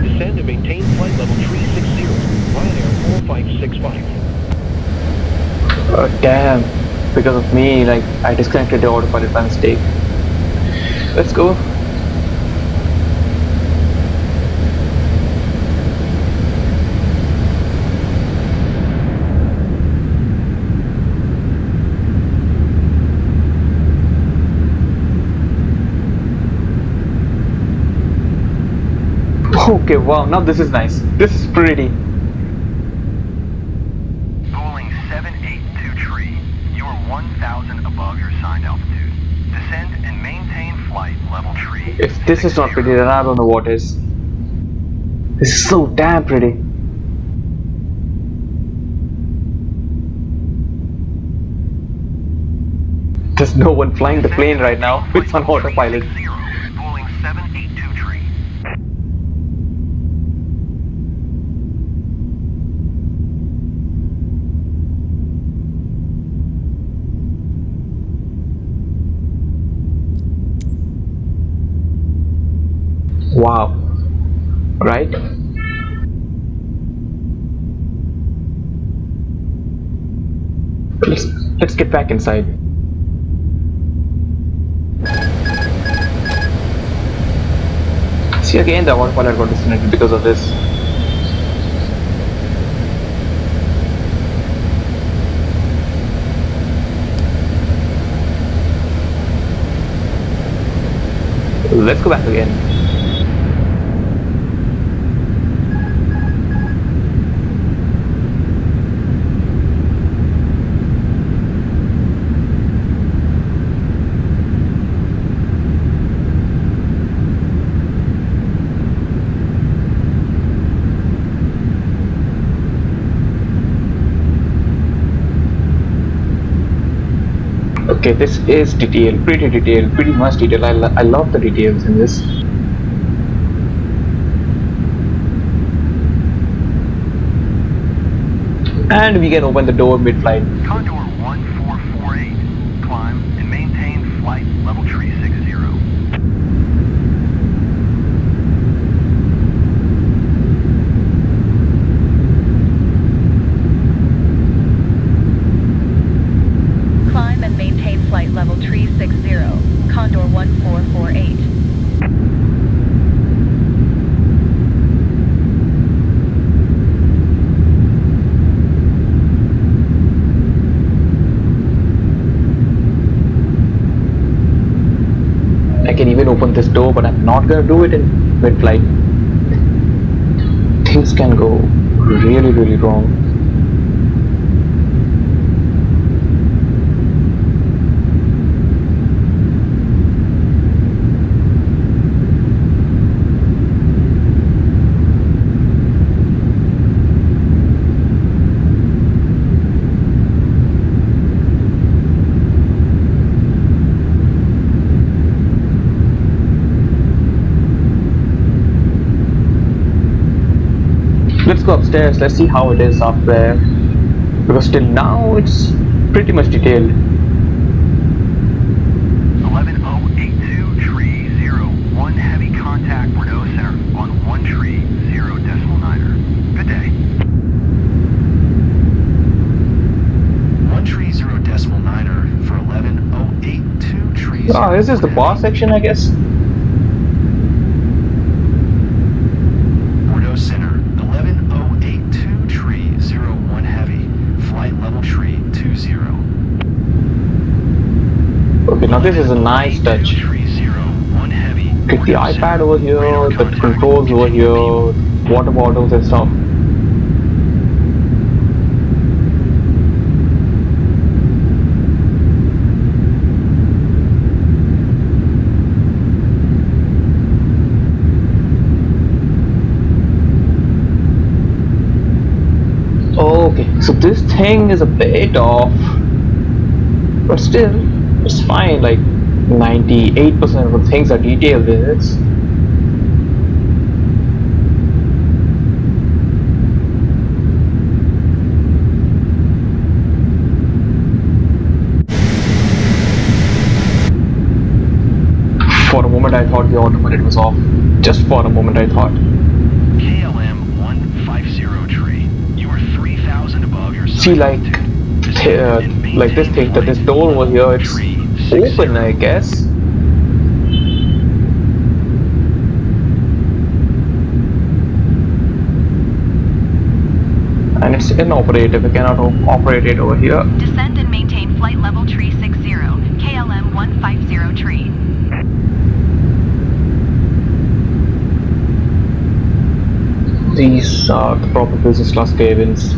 Descend and maintain flight level 360. Ryanair 4565. Damn. Because of me, like, I disconnected the autopilot by mistake. Let's go. Okay, wow, now this is nice. This is pretty. Boeing 782 you're 1,000 above your assigned altitude. Descend and maintain flight level 3. If this is not pretty, then I don't know what is. This is so damn pretty. There's no one flying the plane right now. It's on autopilot. Boeing 782 Wow. Right? But let's get back inside. See, again the autopilot got disconnected because of this. Let's go back again. Okay, this is detailed, pretty much detailed. I love the details in this. And we can open the door mid-flight. Condor 1448, climb and maintain flight level tree 60. Climb and maintain flight level tree 60, Condor 1448. I can even open this door, but I'm not gonna do it in mid-flight. Things can go really wrong. Let's go upstairs, let's see how it is up there, because till now it's pretty much detailed. 11082 tree 0, 1 heavy contact Bordeaux center on 1 tree 0.9er. Good day. 1 tree 0.9er for 11082 tree 0. Oh, this is the bar section, I guess. Bordeaux center. 11082 tree 01 heavy, flight level tree 20. Okay, now this is a nice touch. Tree 01 heavy. Get the iPad over here, the controls over here, water bottles and stuff. Okay, so this thing is a bit off, but still, it's fine. Like 98% of the things are detailed in this. For a moment I thought the autopilot was off. Just for a moment I thought. KLM 150 tree. You are 3,000 above your See, like this thing, that this door over here, it's open, I guess. And it's inoperative. I cannot operate it over here. Descend and maintain flight level tree 60, KLM 150 tree. These are the proper business class cabins.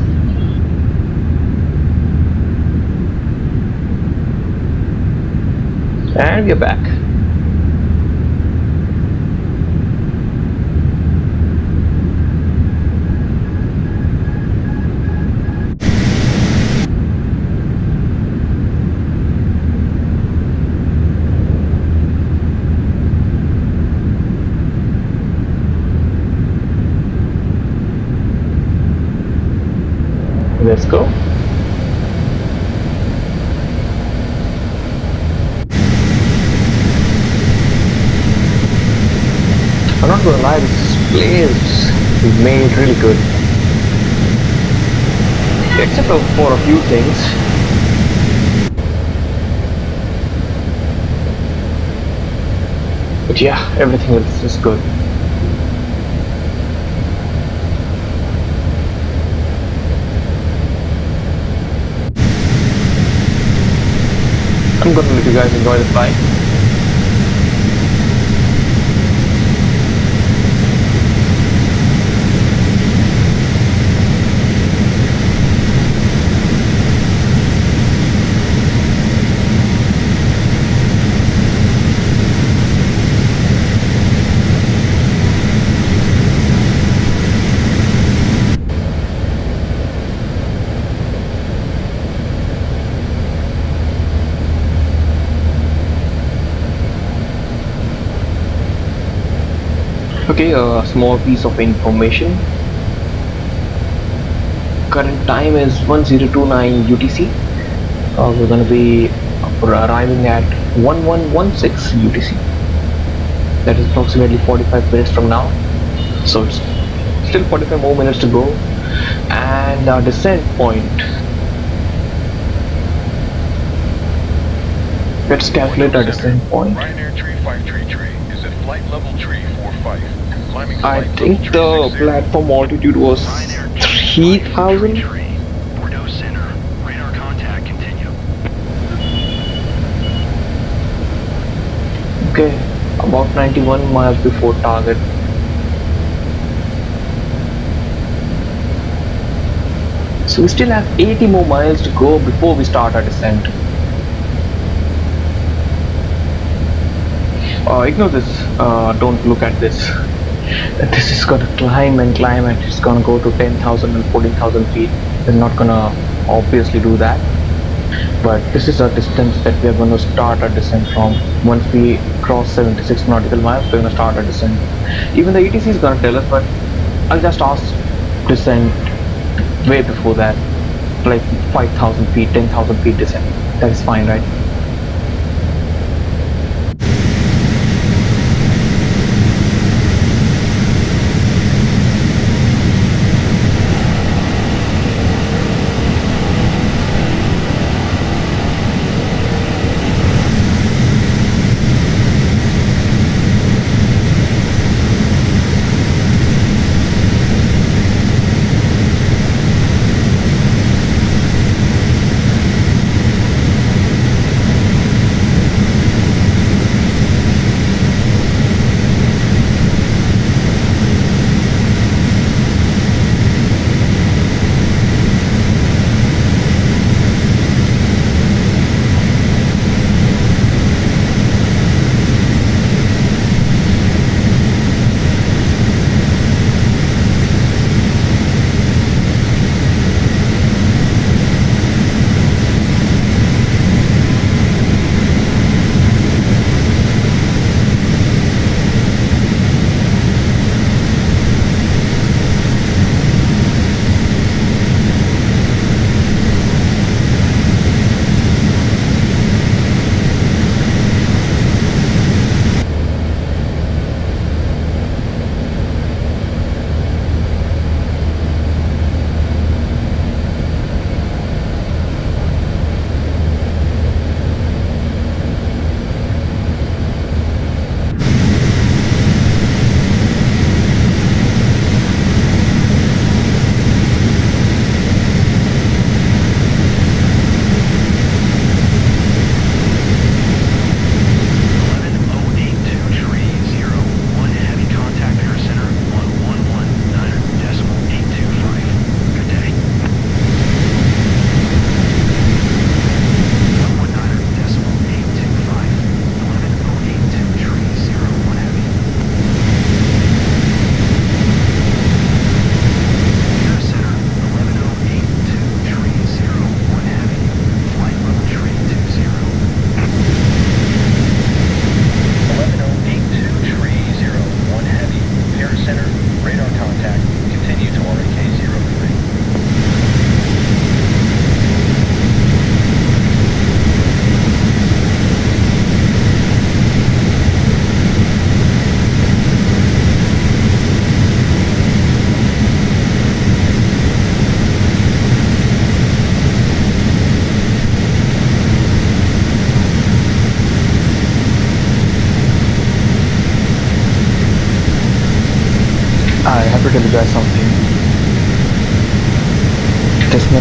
And we're back. Let's go. I'm not gonna lie, this place is made really good. Except for a few things. But yeah, everything else is good. I'm gonna let you guys enjoy the flight. Okay, a small piece of information. Current time is 1029 UTC. We're gonna be arriving at 1116 UTC. That is approximately 45 minutes from now. So it's still 45 more minutes to go. And our descent point. Let's calculate our descent point. Ryanair tree 533 is at flight level tree 45. Climbing I flight think level the 360. platform altitude was Ryanair 3000. Bordeaux Center. Radar contact continue. Okay, about 91 miles before target. So we still have 80 more miles to go before we start our descent. Ignore this, don't look at this. This is gonna climb and climb and it's gonna go to 10,000 and 14,000 feet. We're not gonna obviously do that. But this is a distance that we are going to start our descent from. Once we cross 76 nautical miles, we're going to start our descent. Even the ETC is going to tell us, but I'll just ask descent way before that, like 5,000 feet, 10,000 feet descent. That is fine, right?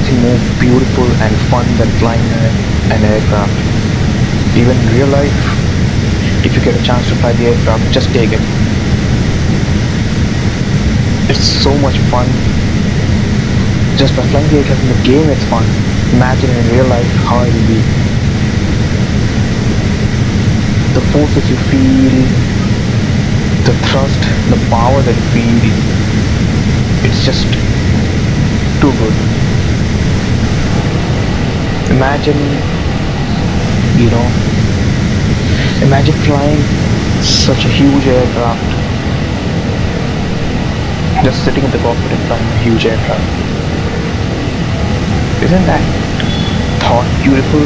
nothing more beautiful and fun than flying an aircraft. Even in real life, if you get a chance to fly the aircraft, just take it. It's so much fun. Just by flying the aircraft in the game, it's fun. Imagine in real life how it will be. The forces you feel, the thrust, the power that you feel, it's just too good. Imagine, imagine flying such a huge aircraft, just sitting in the cockpit and flying a huge aircraft. Isn't that thought beautiful?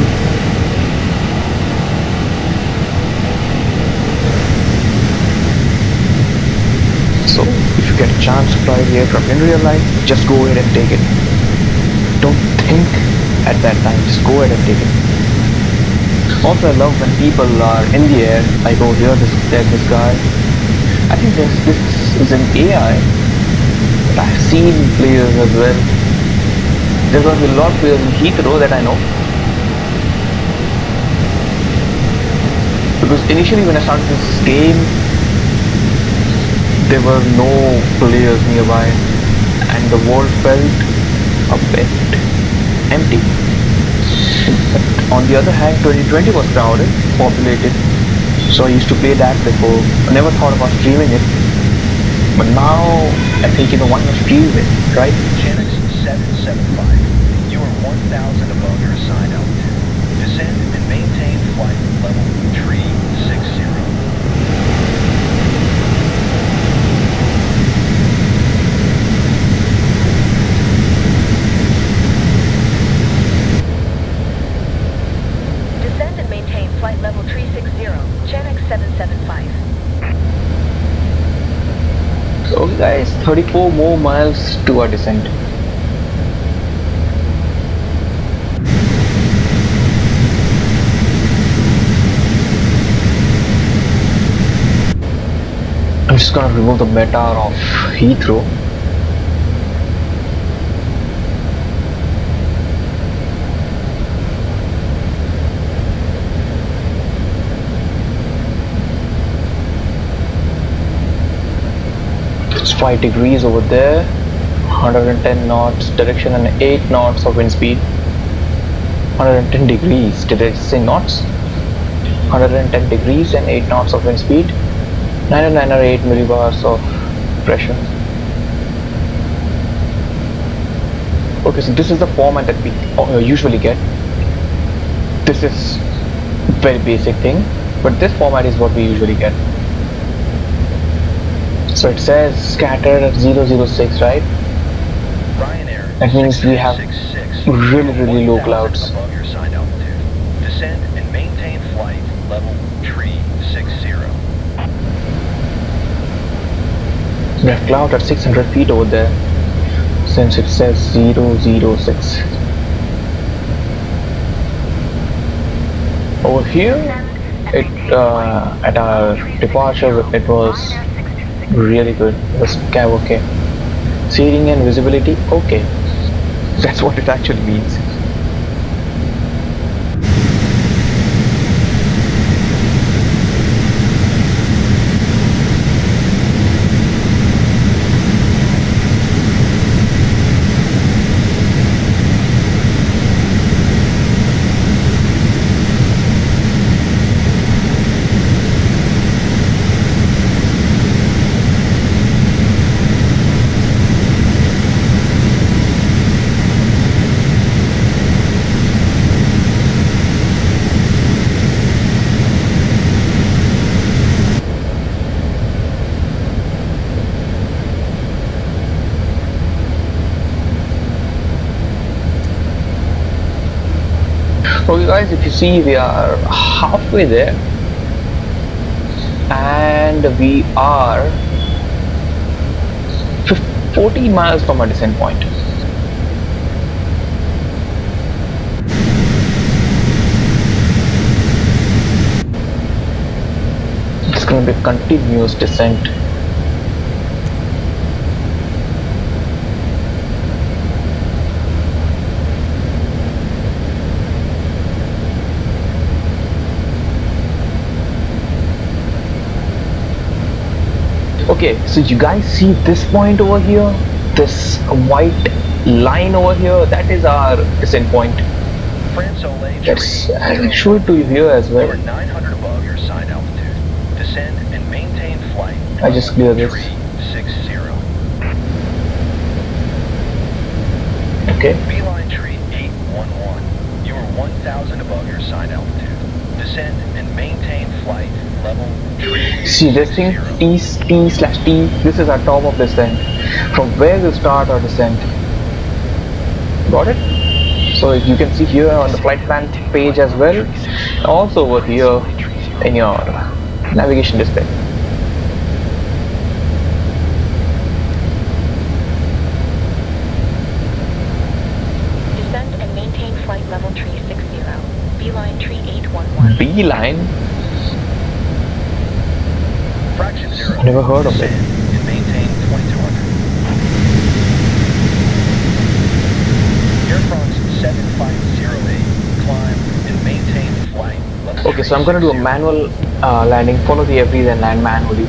So, if you get a chance to fly the aircraft in real life, just go ahead and take it. Don't think at that time, just go ahead and take it. Also, I love when people are in the air, like oh here, there's this guy. I think this is an AI, but I've seen players as well. There's going to be a lot of players in Heathrow that I know. Because initially when I started this game, there were no players nearby and the world felt a bit empty. But on the other hand, 2020 was crowded, populated, so I used to play that before. I never thought about streaming it, but now I think why not stream it, right? Channel 775, you are 1,000 above your assigned altitude. Descend and maintain flight level 360. Flight level 360, Channel 775. So guys, 34 more miles to our descent. I'm just gonna remove the METAR of Heathrow. It's 5 degrees over there, 110 knots direction and 8 knots of wind speed. 110 degrees, did I say knots? 110 degrees and 8 knots of wind speed, 908 millibars of pressure. Okay, so this is the format that we usually get. This is very basic thing, but this format is what we usually get. So it says scattered at 006, right? That means we have really low clouds. Above your assigned altitude. Descend and maintain flight level 360. We have cloud at 600 feet over there, since it says 006. Over here, at our departure, it was really good. It was okay. Seating and visibility, okay. That's what it actually means. Okay guys, if you see, we are halfway there and we are 40 miles from our descent point. It's going to be a continuous descent. Okay, so you guys see this point over here, this white line over here, that is our descent point. I'll show it to you here as well. You are 900 above your assigned altitude. Descend and maintain flight. I just clear this. 360. Okay. Beeline tree 811. You are 1,000 above your assigned altitude. Descend and maintain flight level 360. See this thing? T/T. This is our top of descent. From where we start our descent. Got it? So you can see here on the flight plan page as well. Also over here in your navigation display. Descend and maintain flight level 360. Beeline tree 811. Beeline? Fraction 0. I never heard of it. Descend and maintain 2200. Air France 7508. Climb and maintain flight level. Okay, so I'm gonna do a manual landing. Follow the FD then land manually.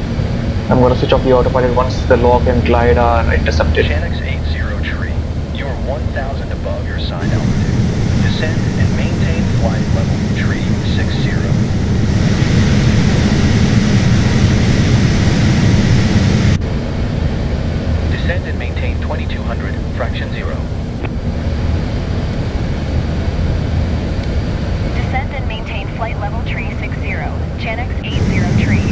I'm gonna switch off the autopilot once the log and glide are intercepted. Channix 80 tree. You are 1,000 above your assigned altitude. Descend and maintain flight level 360. Descend and maintain 2200, fraction 0. Descend and maintain flight level 360. Channix 80 tree.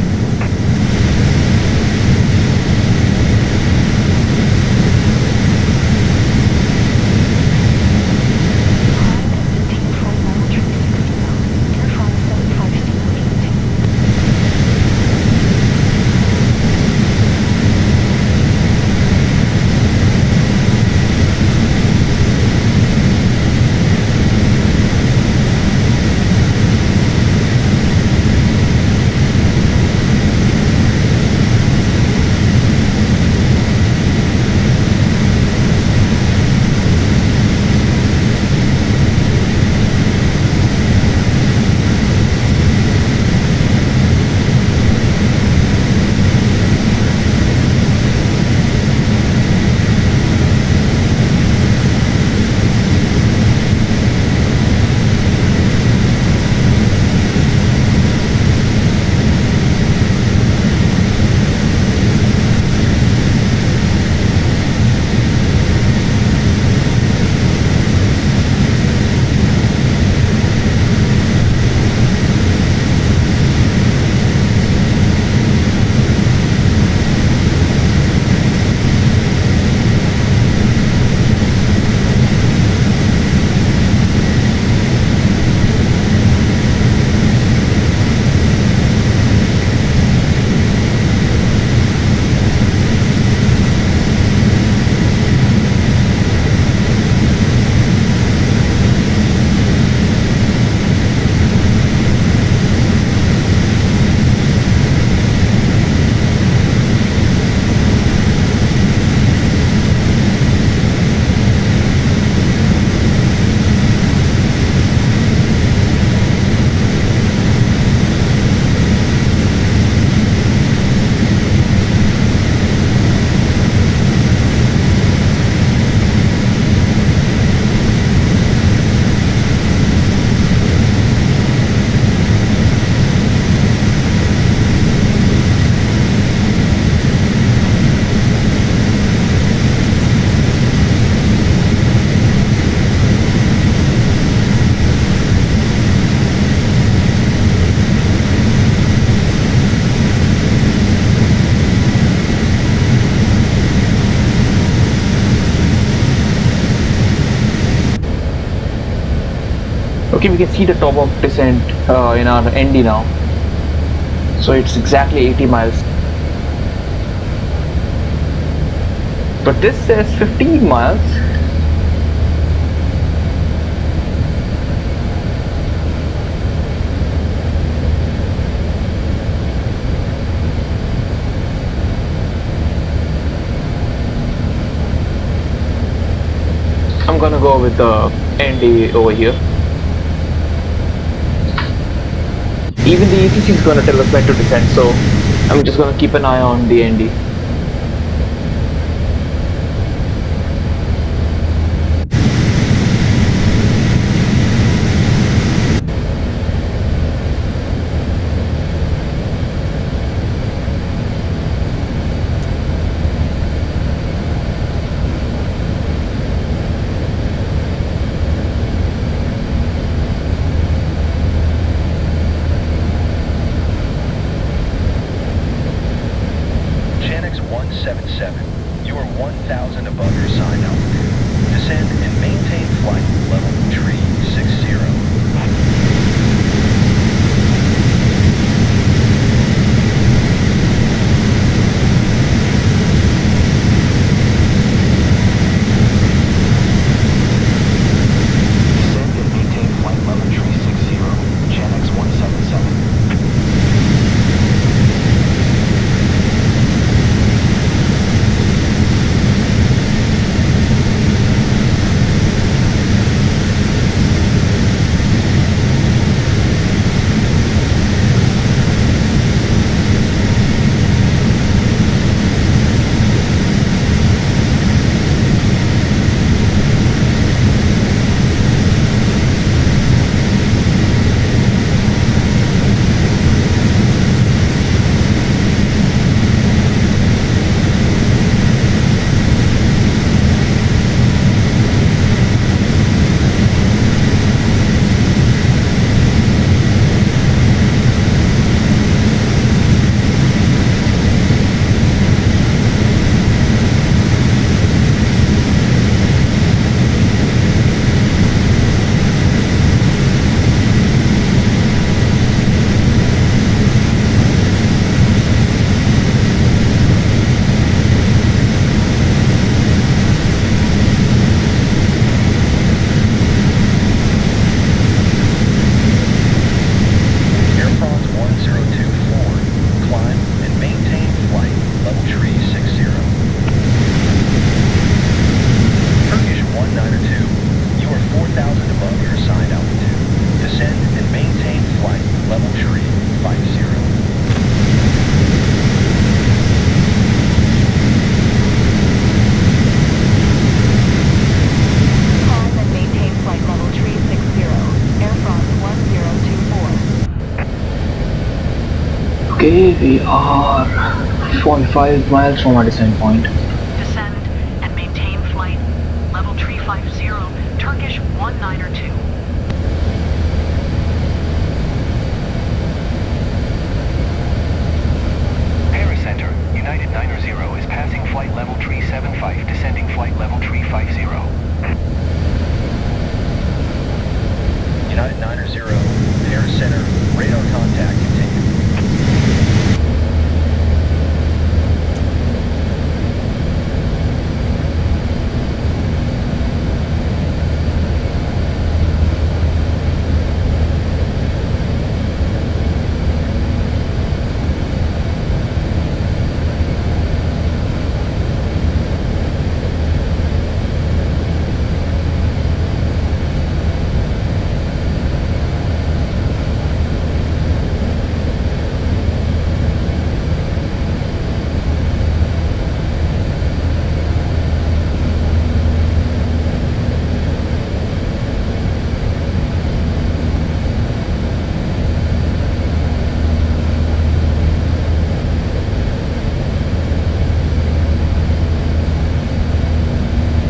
Okay, we can see the top of descent in our ND now. So it's exactly 80 miles. But this says 15 miles. I'm gonna go with the ND over here. Even the ACC is gonna tell us when to descend, so I'm just gonna keep an eye on the ND. Okay, we are 45 miles from our descent point. Descend and maintain flight. Level tree 50, Turkish 192. Paris Center, United 90 is passing flight level tree 75, descending flight level tree 50. United 90, Paris Center, radar contact continued.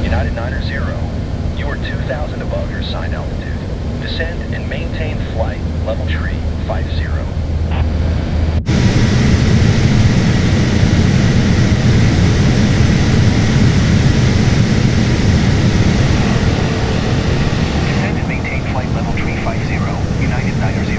United 90, you are 2,000 above your assigned altitude. Descend and maintain flight level tree 50. Descend and maintain flight level tree 50, United 90.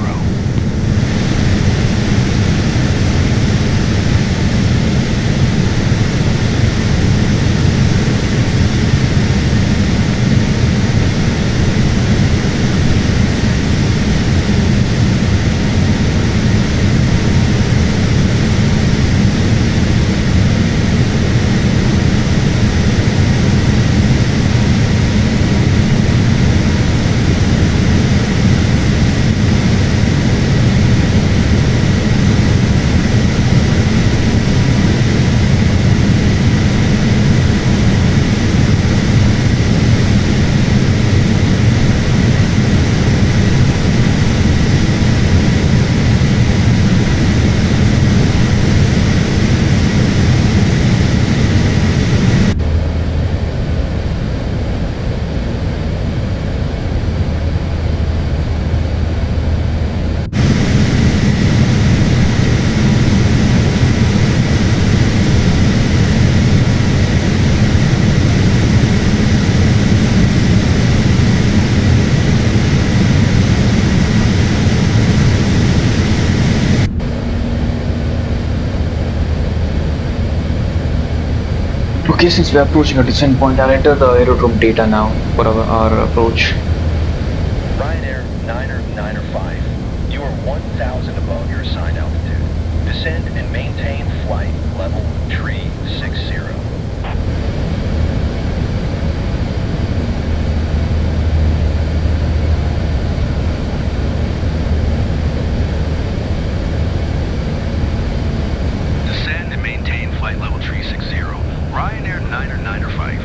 Okay, since we are approaching a descent point, I'll enter the aerodrome data now for our approach. Ryanair 995, you are 1,000 above your assigned altitude. Descend and maintain flight level tree 60. Descend and maintain flight level tree 60, Ryanair 995.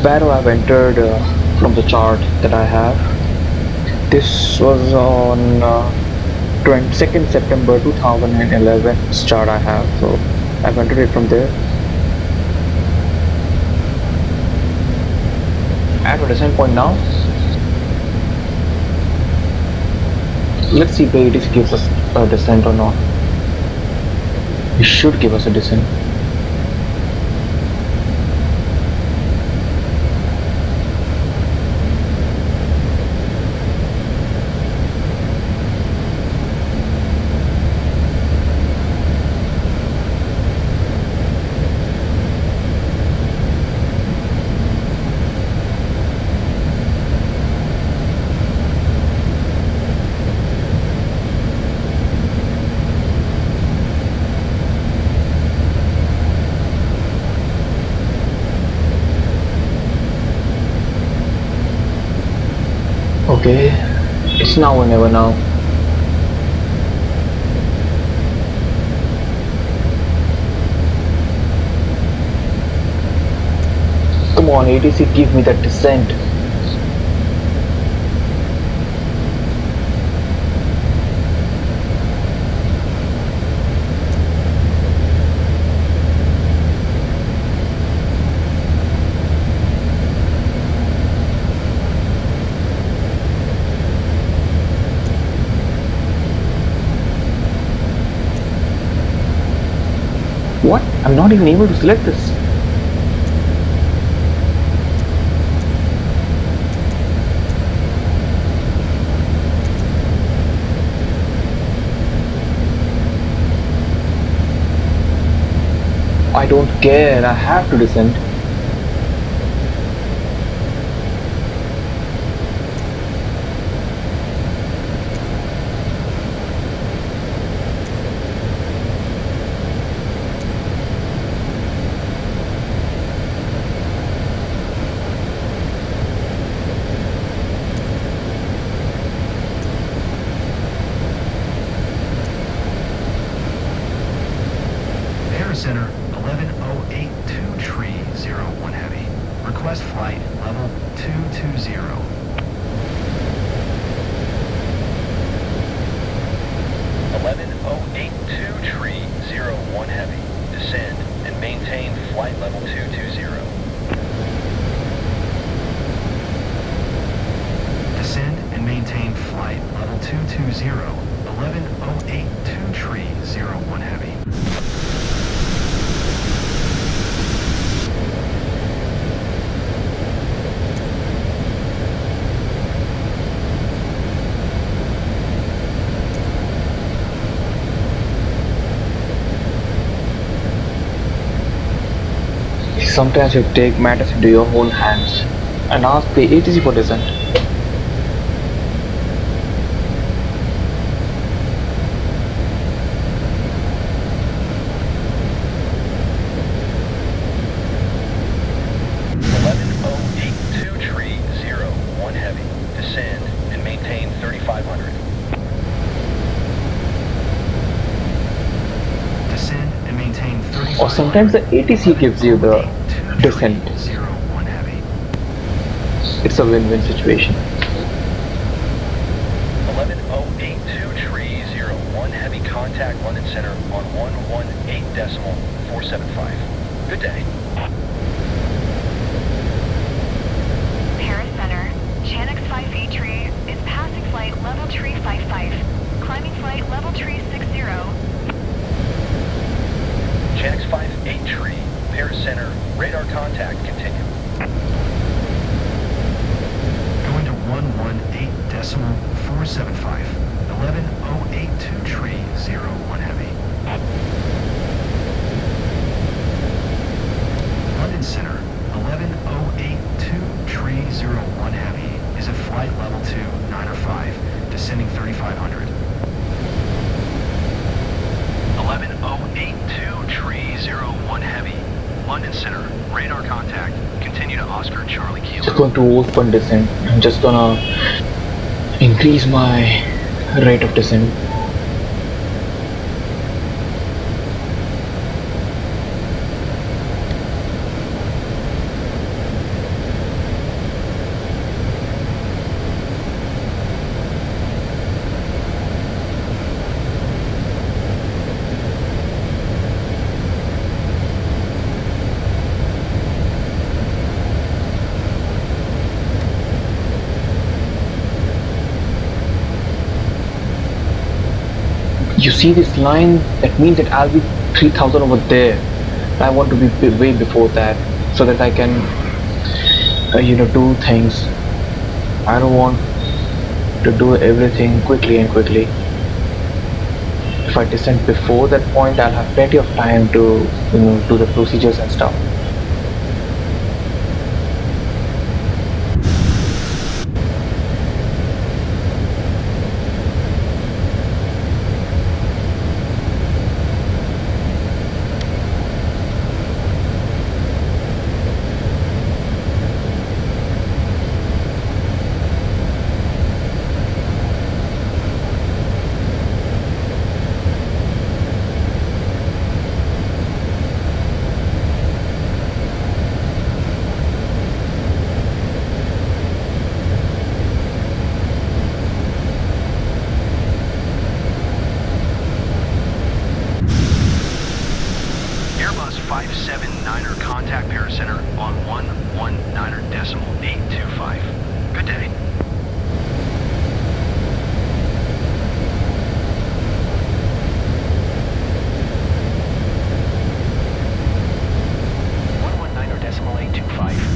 Barrow I've entered from the chart that I have. This was on 22nd September 2011 chart I have, so I've entered it from there. At our descent point now. Let's see if the ATC gives us a descent or not. It should give us a descent. Okay, it's now or never now. Come on, ATC, give me that descent. What? I'm not even able to select this. I don't care, I have to descend. Center 11082 tree 01 heavy. Request flight level 220. 11082 tree 01 heavy. Descend and maintain flight level 220. Descend and maintain flight level 220. 11082 tree 01 heavy. Sometimes you take matters into your own hands and ask the ATC for descent. Or sometimes the ATC gives you the descent. It's a win-win situation. 11082 tree 01 heavy, contact London Center on 118.475. Good day. Paris Center, Chanix 5 tree is passing flight level tree 55. Climbing flight level tree 60. Chanix 58 tree, Paris Center, radar contact, continue. Going to 118.475. 11082 tree 01 heavy. London Center, 11082 tree 01 heavy is at flight level 295, descending 3500. 11082 tree 01 heavy, London Center, radar contact, continue to Oscar Charlie Kilo. Just going to open descent. I'm just gonna increase my rate of descent. you see this line, that means that I'll be 3000 over there. I want to be way before that, so that I can do things. I don't want to do everything quickly and quickly. If I descend before that point, I'll have plenty of time to do the procedures and stuff. Airbus 579er contact Paris Center on 119.825. Good day.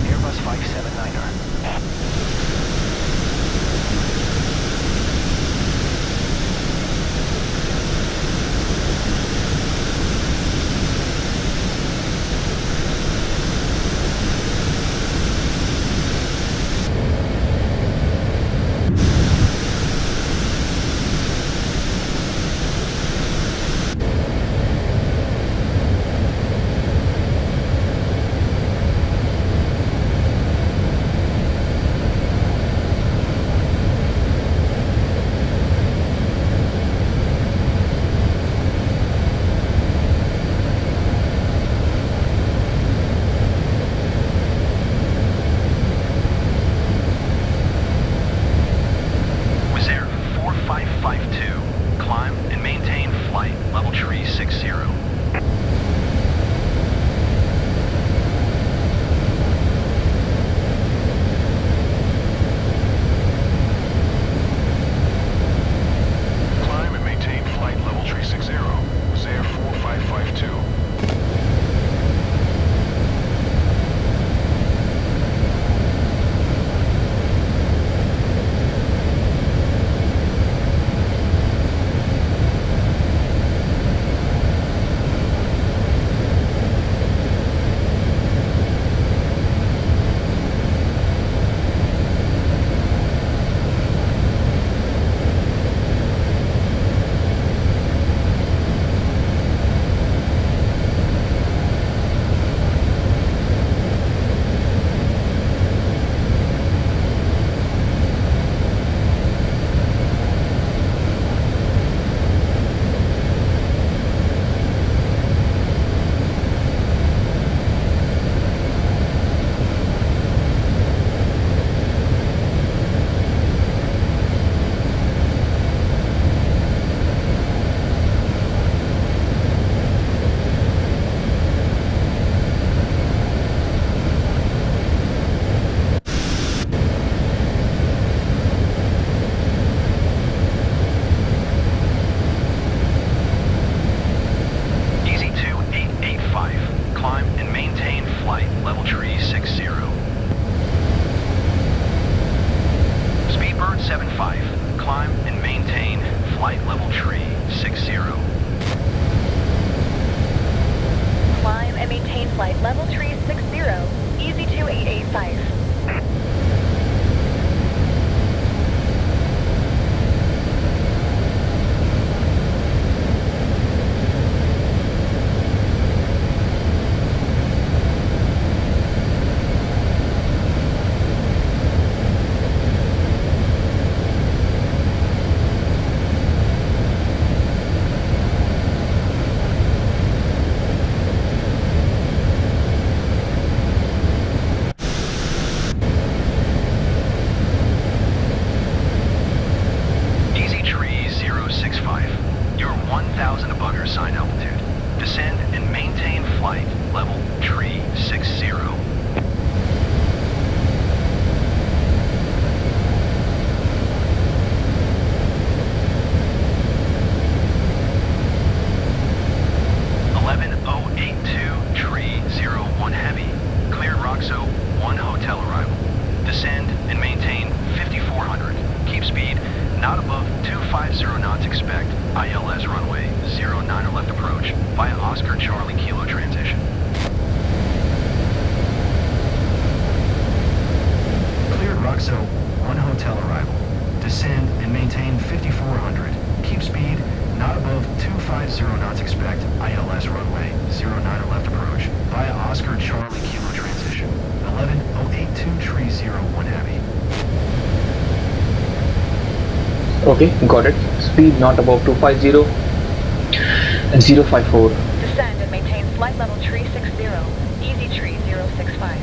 Airbus 579er. speed not above 250 knots, expect ILS runway 09 left approach via Oscar Charlie Kilo transition. Cleared Roxo, 1 hotel arrival. Descend and maintain 5400. Keep speed not above 250 knots, expect ILS runway 09 left approach via Oscar Charlie Kilo transition. 11082 tree 01 heavy. Okay, got it. Speed not above 250 and 054. Descend and maintain flight level tree 60, easy tree 065.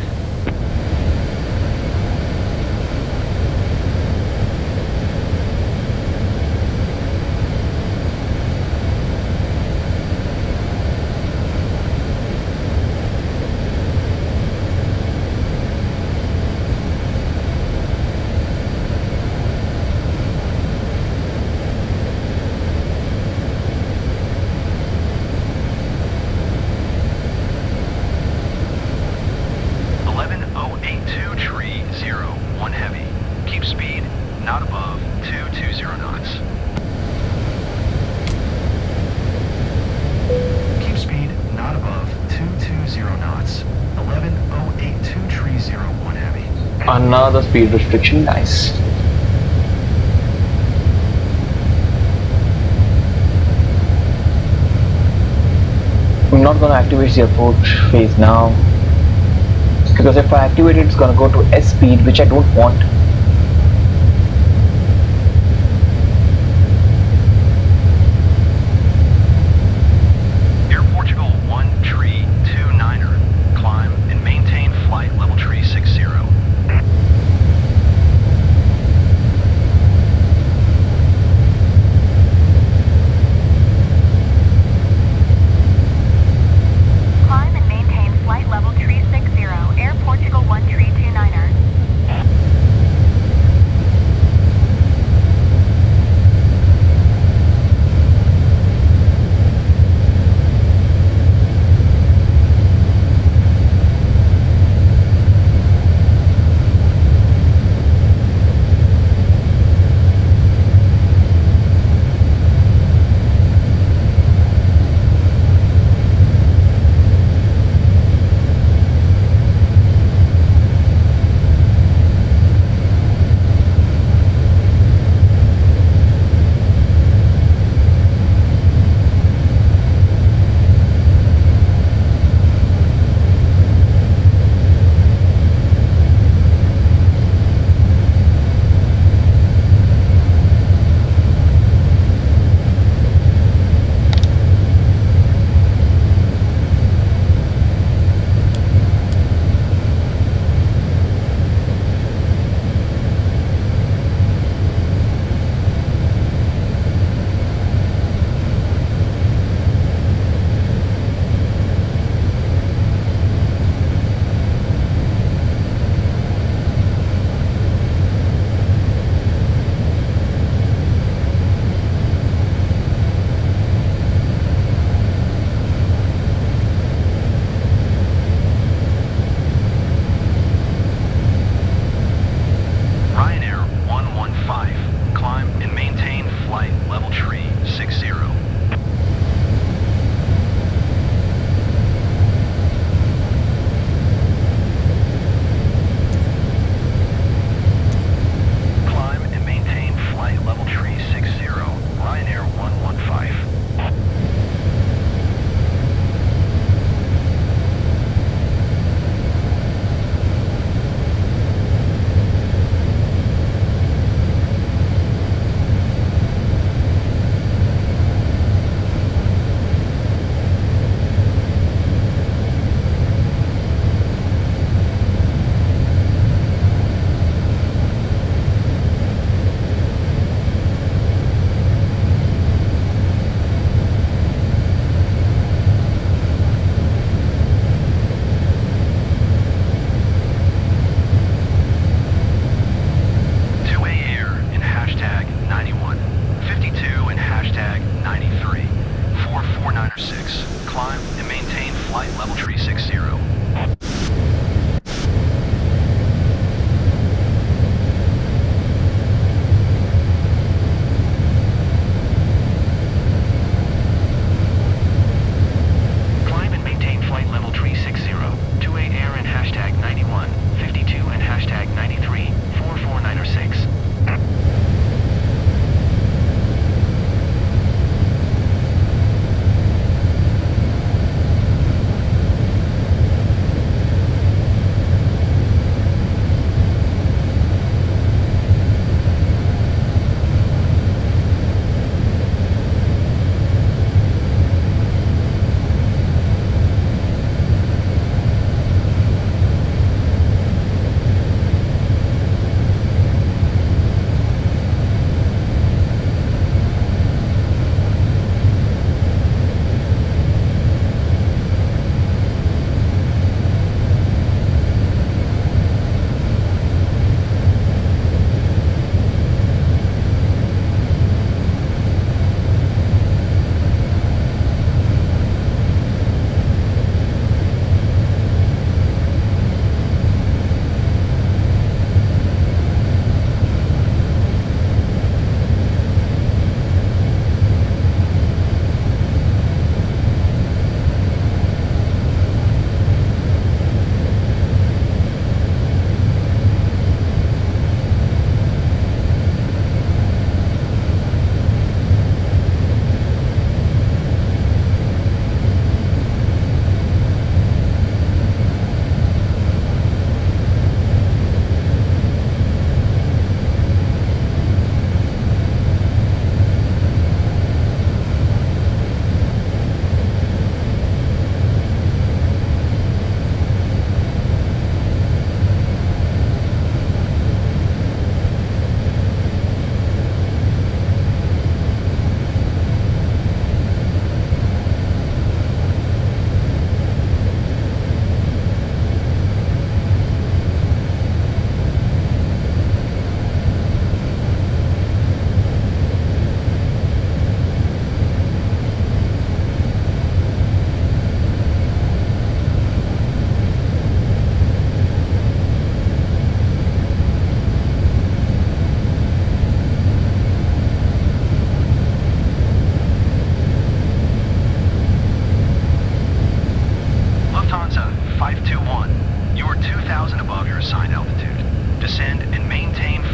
Another speed restriction, nice. I'm not gonna activate the approach phase now, because if I activate it, it's gonna go to S speed, which I don't want. Air Portugal 1 tree 29er, climb and maintain flight level tree 60.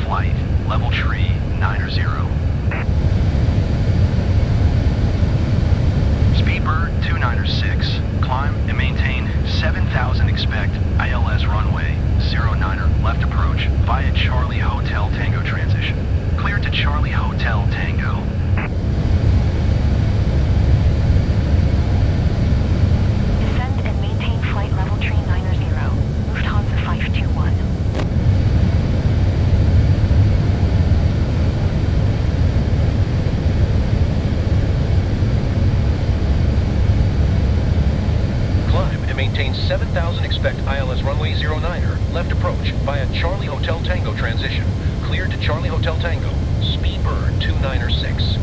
flight, level tree 90. Speedbird 296, climb and maintain 7,000, expect ILS runway 09er, left approach via Charlie Hotel Tango transition. Cleared to Charlie Hotel Tango. Descend and maintain flight level tree 90, Lufthansa 521. Maintain 7,000, expect ILS runway 09er, left approach via Charlie Hotel Tango transition. Cleared to Charlie Hotel Tango, Speedbird 296.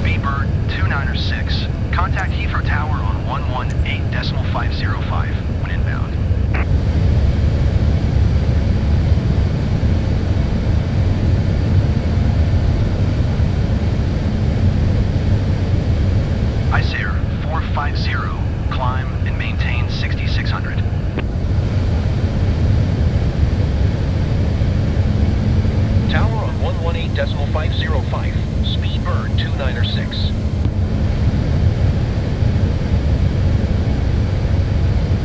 Speedbird 296, contact Heathrow Tower on 118.505 when inbound. ICER 450, climb and maintain 6,600. Tower on 118.505, Speedbird 296.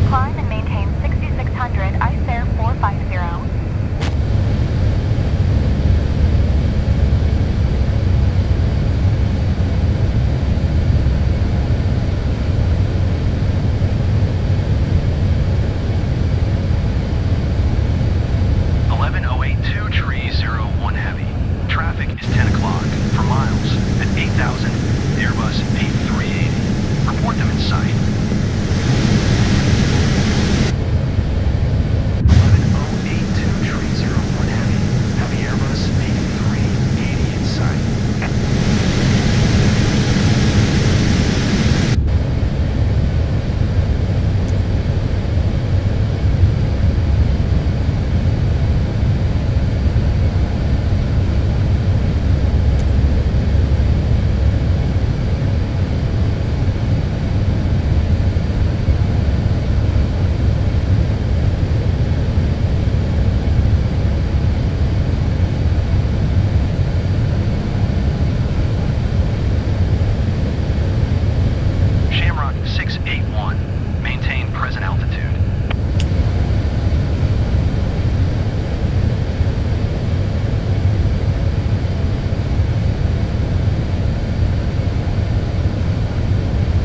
Climb and maintain 6,600, ICER 450. Traffic is 10 o'clock. For miles, at 8,000, Airbus A380. Report them in sight. 11082301 Heavy. Heavy Airbus A380 in sight.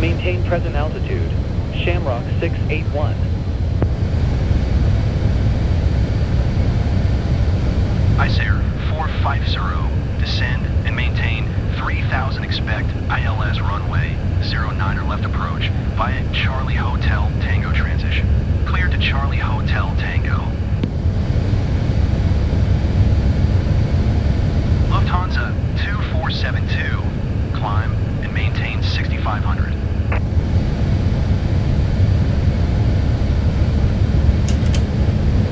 Maintain present altitude. Shamrock 681. ICER 450, descend and maintain 3,000, expect ILS runway 09er, left approach via Charlie Hotel Tango transition. Cleared to Charlie Hotel Tango. Lufthansa 2472, climb and maintain 6,500.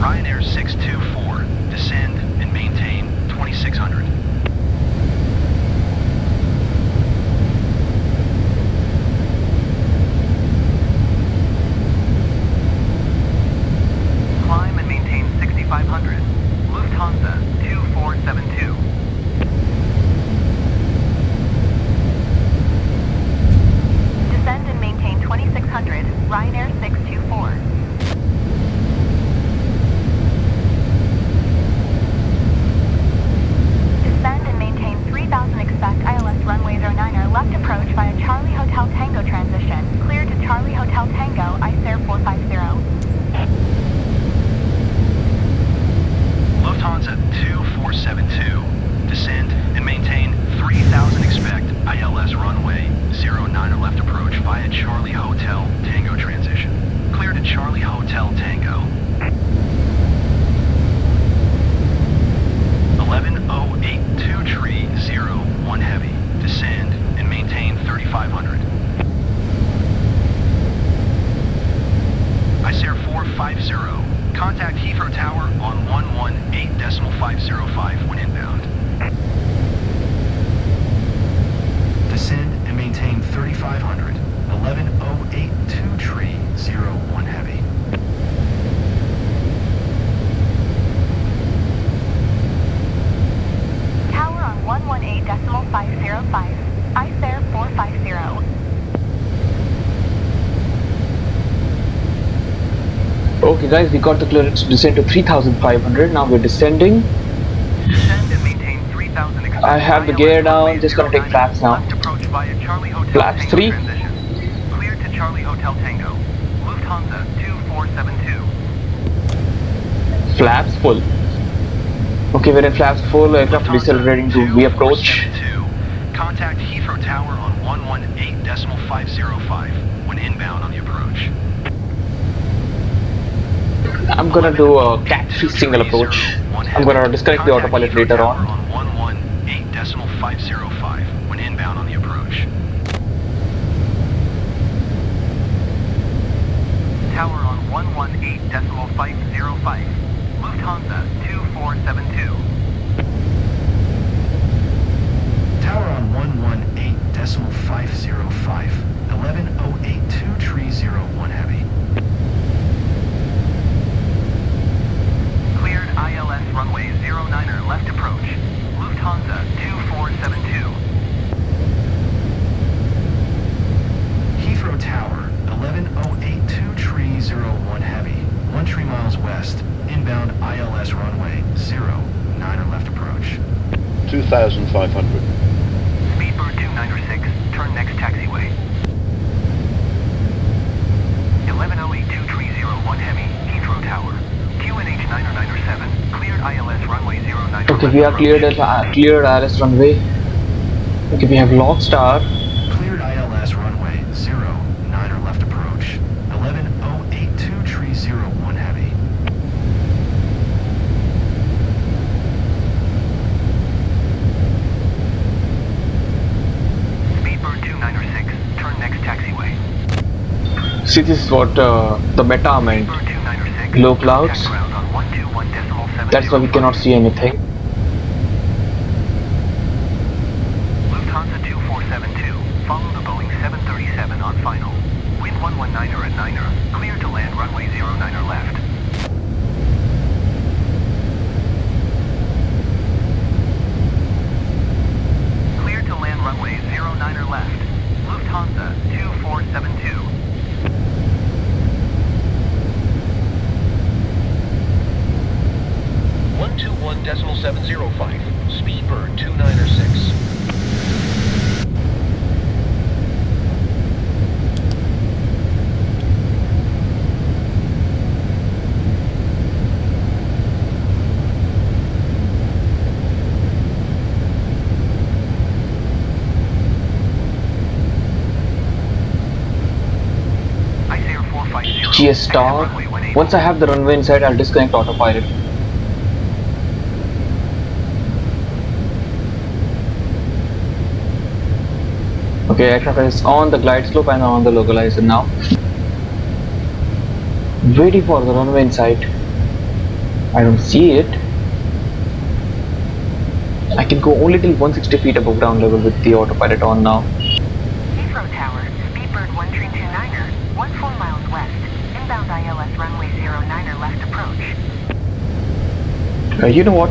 Ryanair 624, descend and maintain 2,600. Climb and maintain 6,500. Lufthansa 2472. Descend and maintain 2,600, Ryanair 624. Descend and maintain 3,000, expect ILS runway 09er, left approach via Charlie Hotel Tango transition. Clear to Charlie Hotel Tango, ICER 450. Lufthansa 2472, descend and maintain 3,000, expect ILS runway 09er, left approach via Charlie Hotel Tango transition. Clear to Charlie Hotel Tango. 11082301 Heavy, descend and maintain 3,500. ICER 450, contact Heathrow Tower on 118.505 when inbound. Descend and maintain 3,500. 11082301 Heavy. Alright guys, we got the clearance to descend to 3,500. Now we're descending. Descend and maintain 3,000 expect I have the gear down, just gonna take flaps now. Left approach via Charlie Hotel Flaps Tango 3. transition. Cleared to Charlie Hotel Tango. Lufthansa 2472. Flaps full. Okay, we're in flaps full. Aircraft decelerating to V-approach. Contact Heathrow Tower on 118.505 when inbound on the approach. I'm gonna do a Cat 3 single approach. I'm gonna disconnect the autopilot later on. 118.505 when inbound on the approach. Tower on 118.505. Lufthansa 2472. Tower on 118.505. 1108 2301 heavy. Cleared ILS runway 09er left approach. Lufthansa 2472. Heathrow Tower, 1108 2301 heavy. 13 miles west. Inbound ILS runway 09er left approach. 2,500. Speedbird 296, turn next taxiway. 11082301 heavy, Heathrow Tower. QNH 997, cleared ILS runway 09. Okay, we are cleared ILS runway. Okay, we have Log Star. Cleared ILS runway 09er left approach. 1108 2301 heavy. Speedbird 296, turn next taxiway. See, this is what the meta meant. Speedbird 296, Low clouds. contact ground on 121.7. That's why we cannot see anything. Lufthansa 2472, follow the Boeing 737 on final. Wind 119er at 9er, clear to land runway 09er left. Clear to land runway 09er left. Lufthansa 2472. One 121.705. Speedbird 296. GS star. Once I have the runway inside, I'll disconnect autopilot. Okay, aircraft is on the glide slope and on the localizer now. Waiting for the runway inside. I don't see it. I can go only till 160 feet above ground level with the autopilot on now. Heathrow Tower, Speedbird 1329er, 14 miles west. Inbound ILS runway 09er left approach. You know what?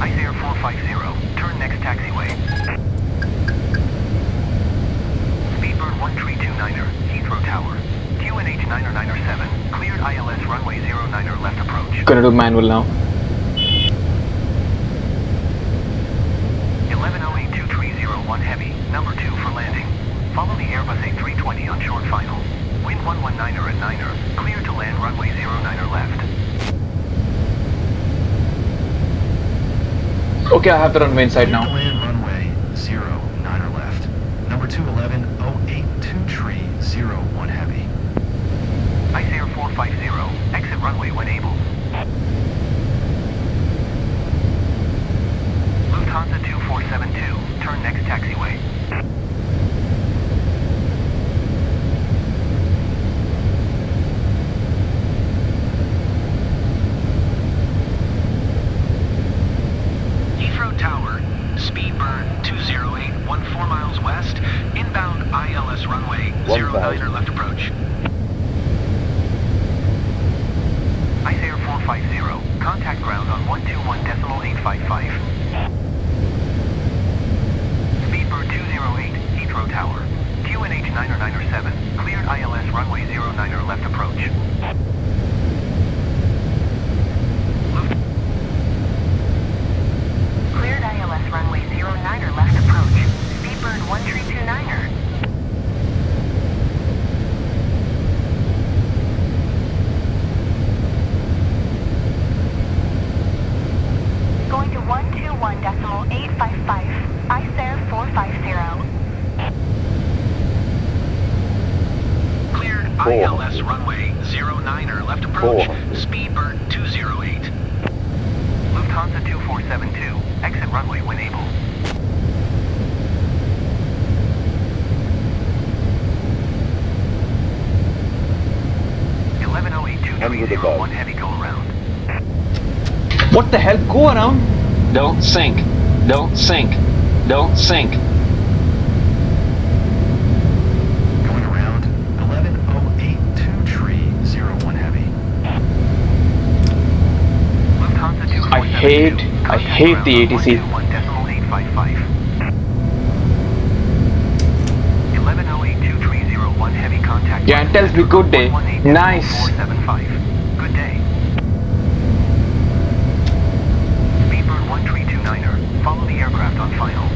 Ice 450, turn next taxiway. Speedbird 1329er, Heathrow Tower. QNH 997, cleared ILS runway 09er left approach. Gonna do manual now. 11082301 heavy, number 2 for landing. Follow the Airbus A380 on short final. Wind 119er at 9er, clear to land runway 09er left. Okay, I have the runway inside now. Land runway 09er left. Number 211082301 heavy. Ice 450, exit runway when able. Lufthansa 2472, turn next taxiway. Heathrow Tower, Speedbird 208, 14 miles west, inbound ILS runway 09er left approach. Ice 450, contact ground on 121.855. Speedbird 208, Heathrow Tower. QNH 997, cleared ILS runway 09er left approach. Speedbird 208. Lufthansa 2472, exit runway when able. Hundred above. One heavy go around. What the hell? Go around? Don't sink. Don't sink. Don't sink. Going around, 1108 tree 01 heavy. Lufthansa I hate the ATC. 1.855. 11082 tree 01 heavy contact. Yeah, and tells me good day. Nice. 475. Good day. Speedbird 1329er. Follow the aircraft on final.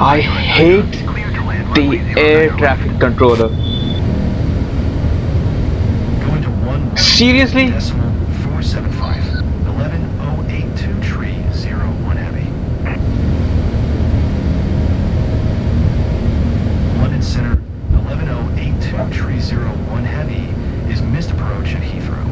I hate Clear to land the runway 09 air traffic controller. Going to 11. Seriously? Decimal 475. 11082 tree 01 heavy. London Center 11082 tree 01 heavy is missed approach at Heathrow.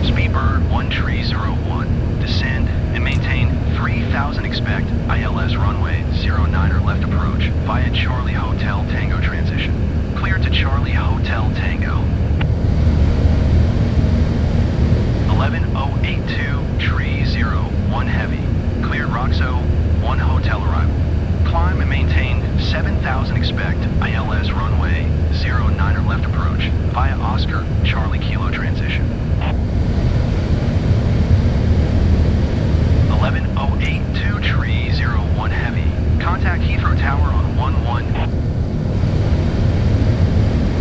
Speedbird 1301. Descend and maintain 3000 expect ILS runway 09er left approach via Charlie Hotel Tango transition. Clear to Charlie Hotel Tango. 11082 tree 01 heavy. Cleared Roxo 1 hotel arrival. Climb and maintain 7000 expect ILS runway 09er left approach via Oscar Charlie Kilo transition. 11082 tree 01 heavy. Contact Heathrow Tower on 11.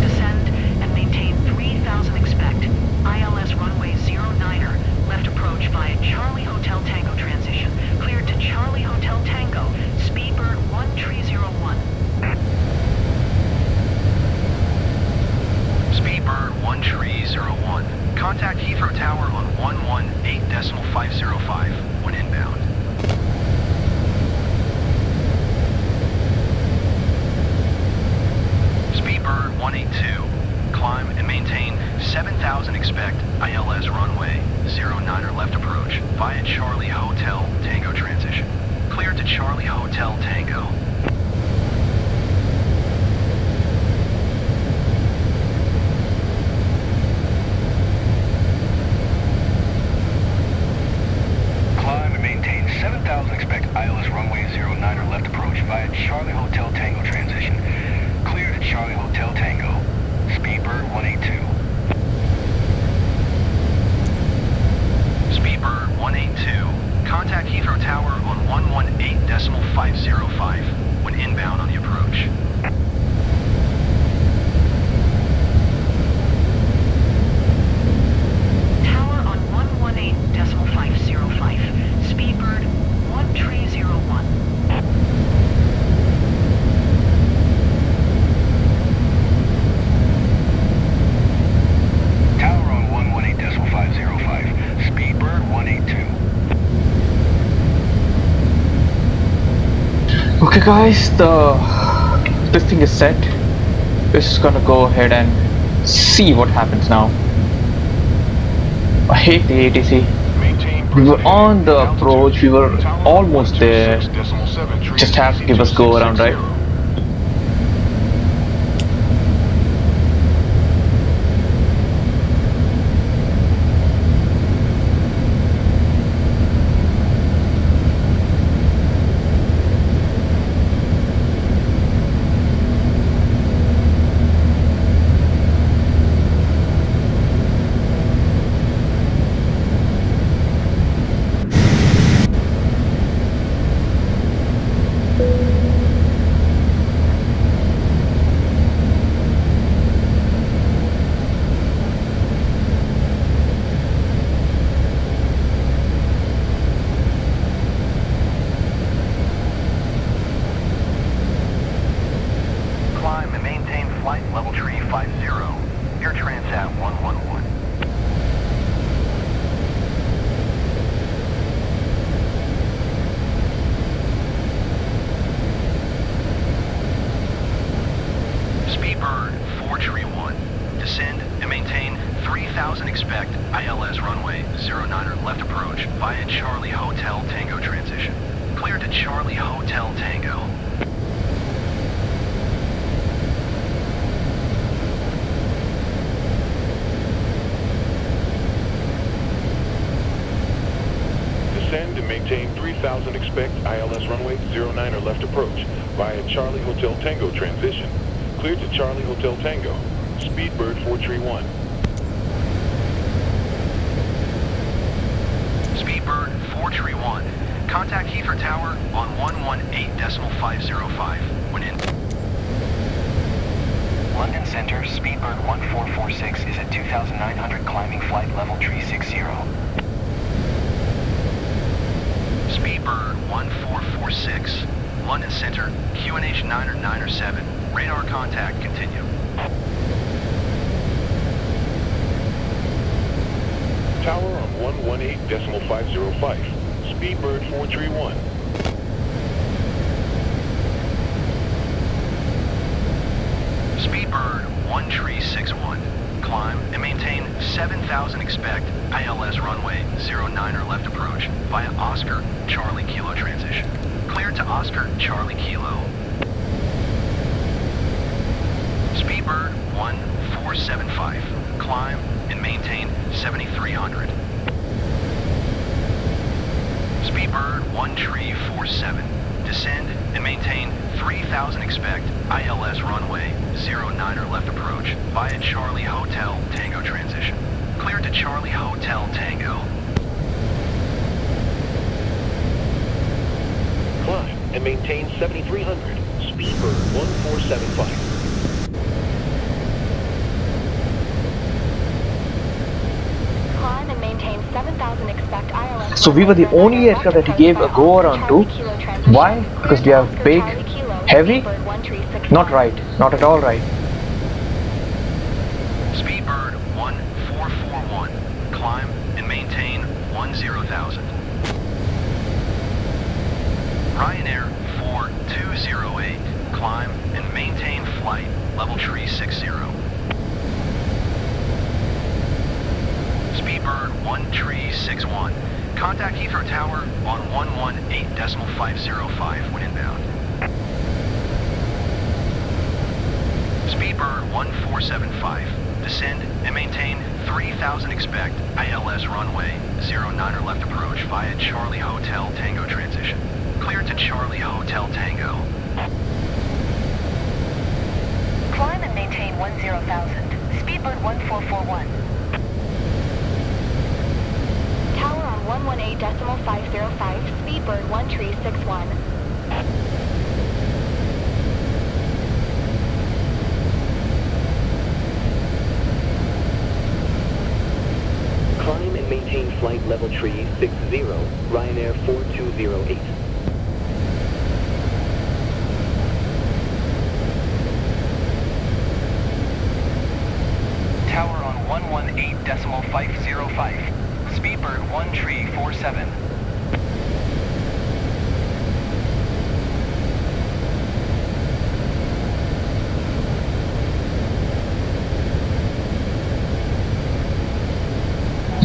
Descend and maintain 3000 expect ILS runway 09er left approach via Charlie Hotel Tango transition. Cleared to Charlie Hotel Tango, Speedbird 1301. Speedbird 1301. Contact Heathrow Tower on 118.505 when inbound. Speedbird 182. Climb and maintain 7000 expect ILS runway 09er left approach via Charlie Hotel Tango transition. Clear to Charlie Hotel Tango. Climb and maintain 7000 expect ILS runway 09er left approach via Charlie Hotel Tango transition. Clear to Charlie Hotel Tango. Speedbird 182. Speedbird 182. Contact Heathrow Tower on 118.505 when inbound on the approach. Tower on 118.505. Speedbird 1301. Tower on 118.505. Speedbird 182. Okay guys, this thing is set. We're just gonna go ahead and see what happens now. I hate the ATC. We were on the approach, we were almost there. Just have to give us go around, right? expect ILS runway 09er left approach via Charlie Hotel Tango transition. Clear to Charlie Hotel Tango. Descend and maintain 3000, expect ILS runway 09er left approach via Charlie Hotel Tango transition. Clear to Charlie Hotel Tango. Speedbird 431. Speedbird 431. Contact Heathrow Tower on 118.505 when in. London Center, Speedbird 1446 is at 2,900 climbing flight level tree 60. Speedbird 1446. London Center, QNH 9er 9er 7. Radar contact continue. Tower on 118.505. Speedbird 431. Speedbird 1361. Climb and maintain 7,000, expect ILS runway 09er left approach via Oscar Charlie Kilo transition. Cleared to Oscar Charlie Kilo. Speedbird 1475. Climb and maintain 7,300. Speedbird 1347. Descend and maintain 3,000, expect ILS runway 09er left approach via Charlie Hotel Tango transition. Cleared to Charlie Hotel Tango. Climb and maintain 7,300. Speedbird 1475. Climb and maintain 7,000, expect ILS. So we were the only aircraft that he gave a go around to. Why? Because we are big, heavy? Not right. Not at all right. Speedbird 1441. Climb and maintain 10,000. Ryanair 4208. Climb and maintain flight level tree 60. Speedbird 1361. Contact Heathrow Tower on 118.505 when inbound. Speedbird 1475. Descend and maintain 3,000, expect ILS runway 09er left approach via Charlie Hotel Tango transition. Cleared to Charlie Hotel Tango. Climb and maintain 10,000. Speedbird 1441. Tower on 118.505, Speedbird 1361. Climb and maintain flight level tree 60, Ryanair 4208. Tower on 118.505. Speedbird 1347.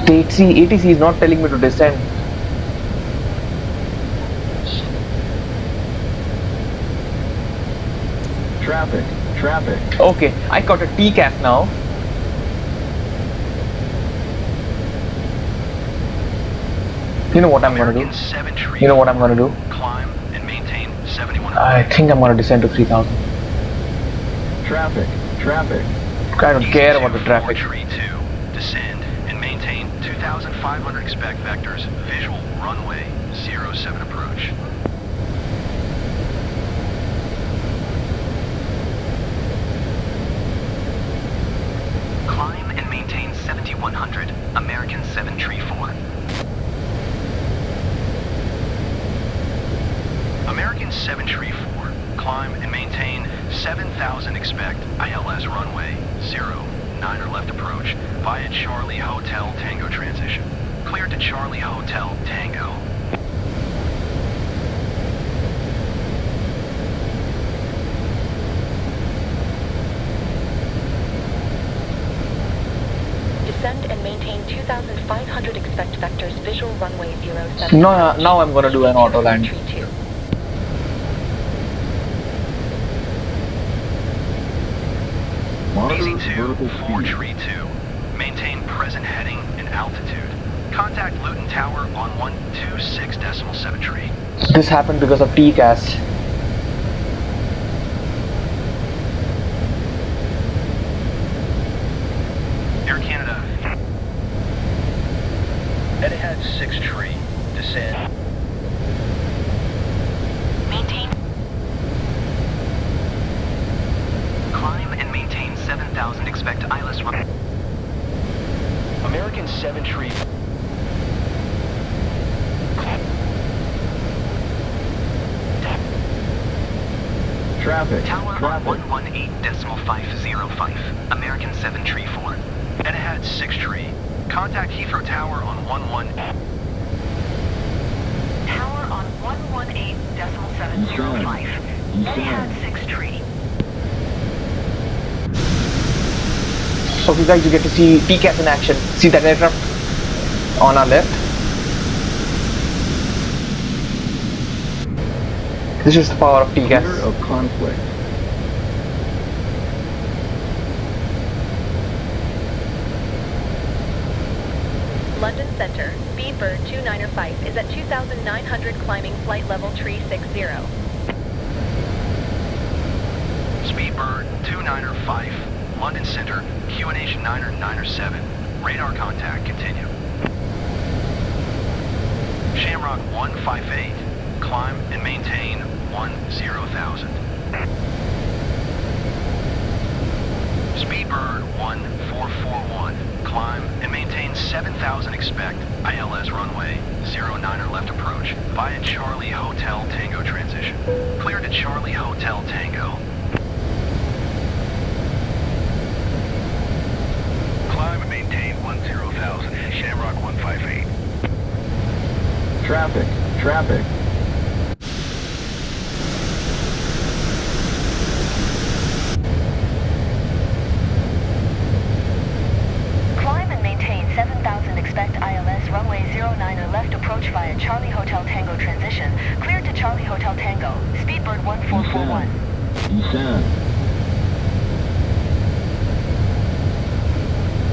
ATC is not telling me to descend. Traffic. Okay, I got a TCAS now. You know what I'm gonna do? You know what I'm gonna do? Climb and maintain 7,100. I think I'm gonna descend to 3,000. Traffic. I don't care about the traffic. 432. Descend and maintain 2,500, expect vectors. Visual runway 07 approach. Climb and maintain 7,100. American 734. American 734. Climb and maintain 7,000, expect ILS runway 09er left approach via Charlie Hotel Tango transition. Cleared to Charlie Hotel Tango. Descend and maintain maintain 2,500, expect vectors visual runway 07. Now I'm gonna do an auto land. Easy 2, 4 tree 2. Maintain present heading and altitude. Contact Luton Tower on 126.7 tree. This happened because of TCAS. Air Canada. Head ahead 6 tree. Descend. Maintain. Climb and maintain 7,000, expect ILS run. American 7 tree. Traffic. Tower Traffic. on 118.505. American 7 tree 4. Head ahead 6 tree. Contact Heathrow Tower on 11. Tower on 118.705. Head ahead 6 tree. Okay guys, you get to see TCAS in action. See that aircraft on our left? This is the power of TCAS. Clear of conflict. London Center, Speedbird 295 is at 2,900, climbing flight level tree 60. Speedbird 295. London Center, QNH 997. Radar contact, continue. Shamrock 158. Climb and maintain 10,000. Speedbird 1441. Climb and maintain 7,000, expect ILS runway 09er left approach via Charlie Hotel Tango transition. Clear to Charlie Hotel Tango. Climb and maintain 10,000. Shamrock 158. Traffic. Traffic. Climb and maintain 7,000, expect ILS runway 09er left approach via Charlie Hotel Tango transition. Clear to Charlie Hotel Tango. Speedbird 1441. Descend.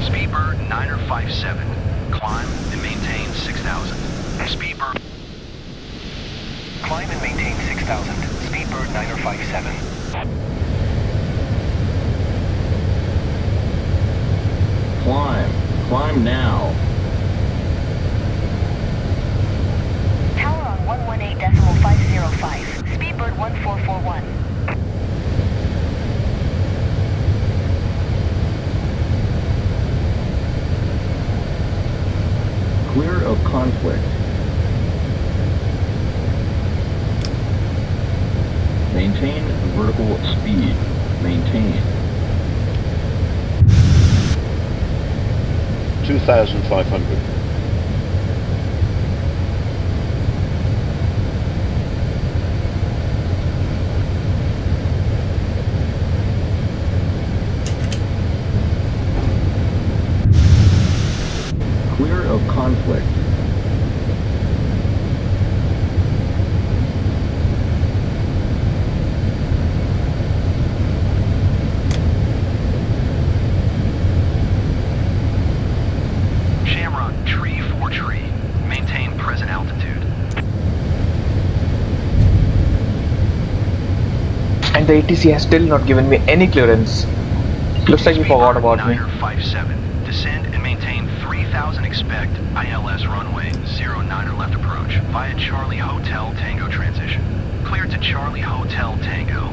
Speedbird 957. Climb and maintain 6,000. Speedbird. Climb and maintain 6,000. Speedbird 957. Climb. Climb now. Tower on 118.505. Speedbird 1441. Clear of conflict. Maintain vertical speed. Maintain. 2,500. Clear of conflict. Shamrock, tree 4 tree. Maintain present altitude. And the ATC has still not given me any clearance. Looks like he forgot about me. 957. Descend and maintain 3,000, expect ILS runway 09er left approach via Charlie Hotel Tango transition. Clear to Charlie Hotel Tango.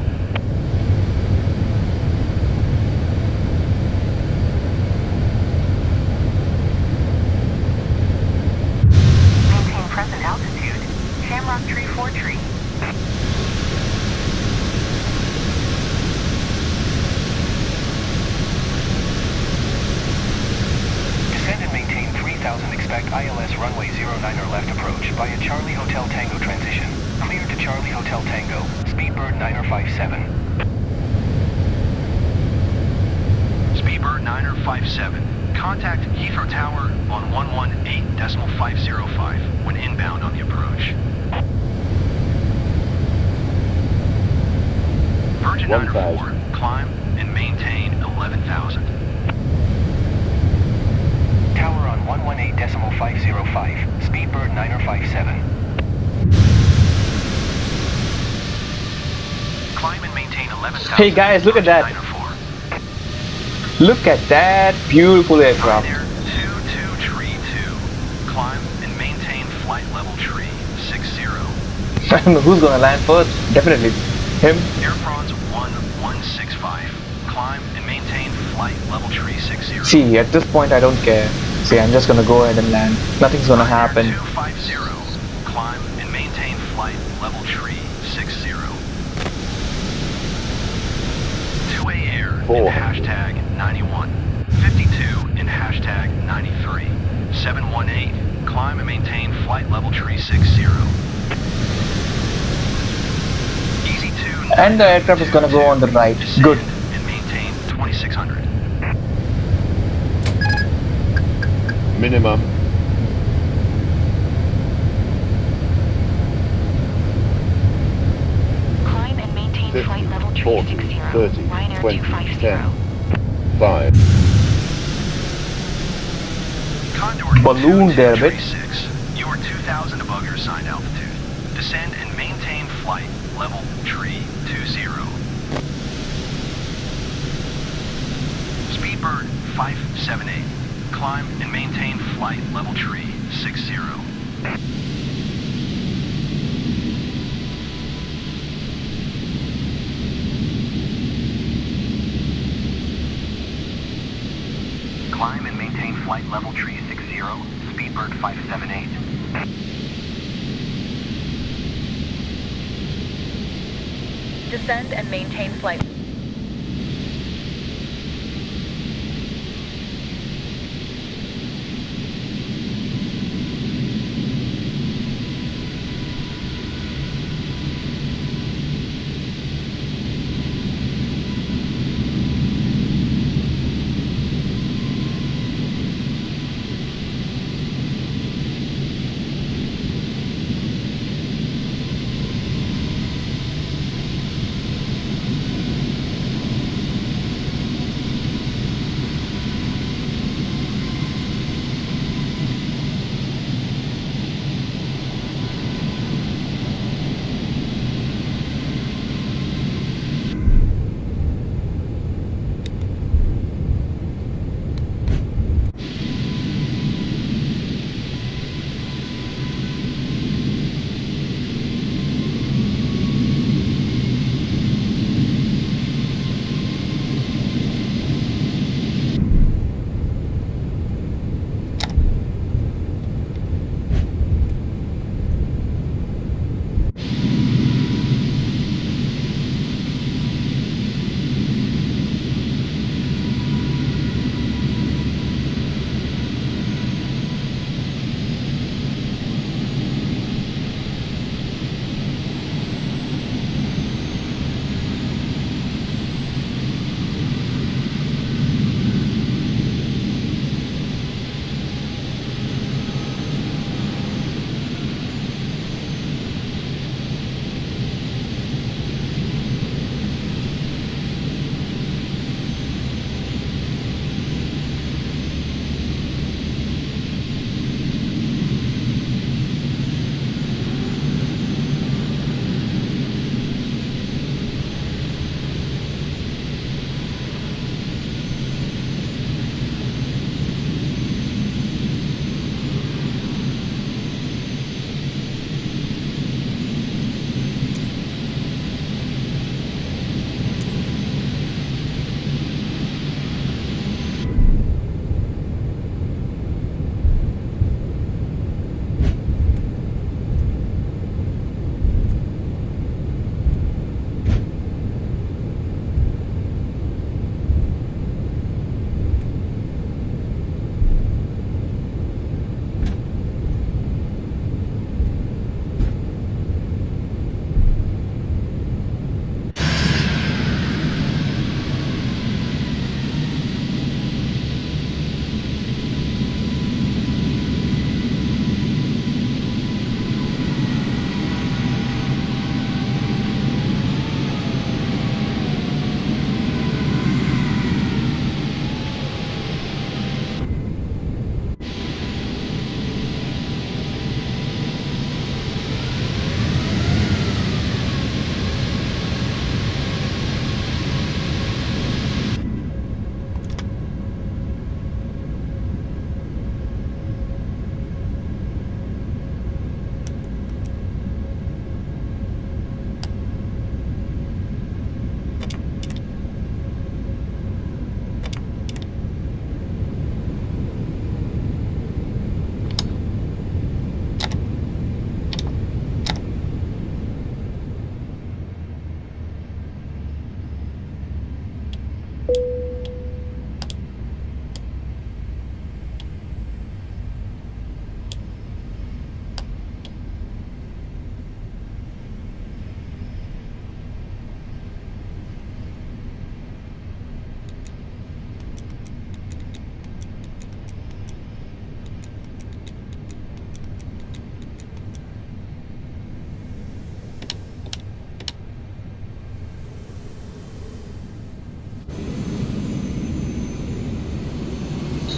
Maintain present altitude. Shamrock tree 4 tree. Descend and maintain 3,000, expect ILS runway 09er left approach via Charlie Hotel Tango transition. Clear to Charlie Hotel Tango. Speedbird 957. Speedbird 957. Contact Heathrow Tower on 118.505 when inbound on the approach. Virgin 94, climb and maintain 11,000. Tower on 118.505, Speedbird 957. Climb and maintain 11,000. Hey guys, look at that. Look at that beautiful aircraft. Ryanair 2232. Climb and maintain flight level tree 60. I don't know who's gonna land first. Definitely him. Air France 1165. Climb and maintain flight level tree 60. See, at this point I don't care. See, I'm just gonna go ahead and land. Nothing's gonna happen. 250. Climb and maintain flight level tree 60. 2A Air in hashtag 91. 52 in hashtag 93. 718. Climb and maintain flight level tree 60. Easy 2. And the aircraft is gonna go on the right. Good. And maintain 2600. Minimum. Climb and maintain 50, flight level tree 40, 60. 30, Ryanair 20, 250. 10, 5. Condor Balloon there a bit. 236. You are 2,000 above your assigned altitude. Descend and maintain flight level tree 20. Speedbird 578. Climb and maintain flight level tree 60. Climb and maintain flight level tree 60. Speedbird 578. Descend and maintain flight.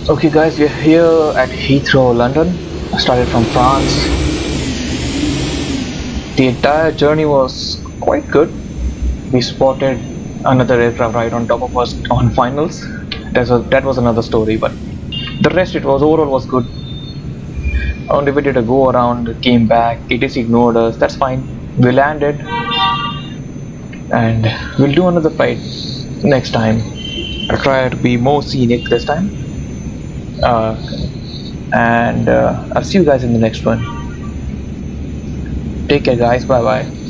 Okay guys, we are here at Heathrow, London. I started from France. The entire journey was quite good. We spotted another aircraft right on top of us on finals. That was another story, but the rest overall was good. Only we did a go around, came back, ATC ignored us, that's fine. We landed and we'll do another flight next time. I'll try to be more scenic this time. And I'll see you guys in the next one. Take care guys, bye bye.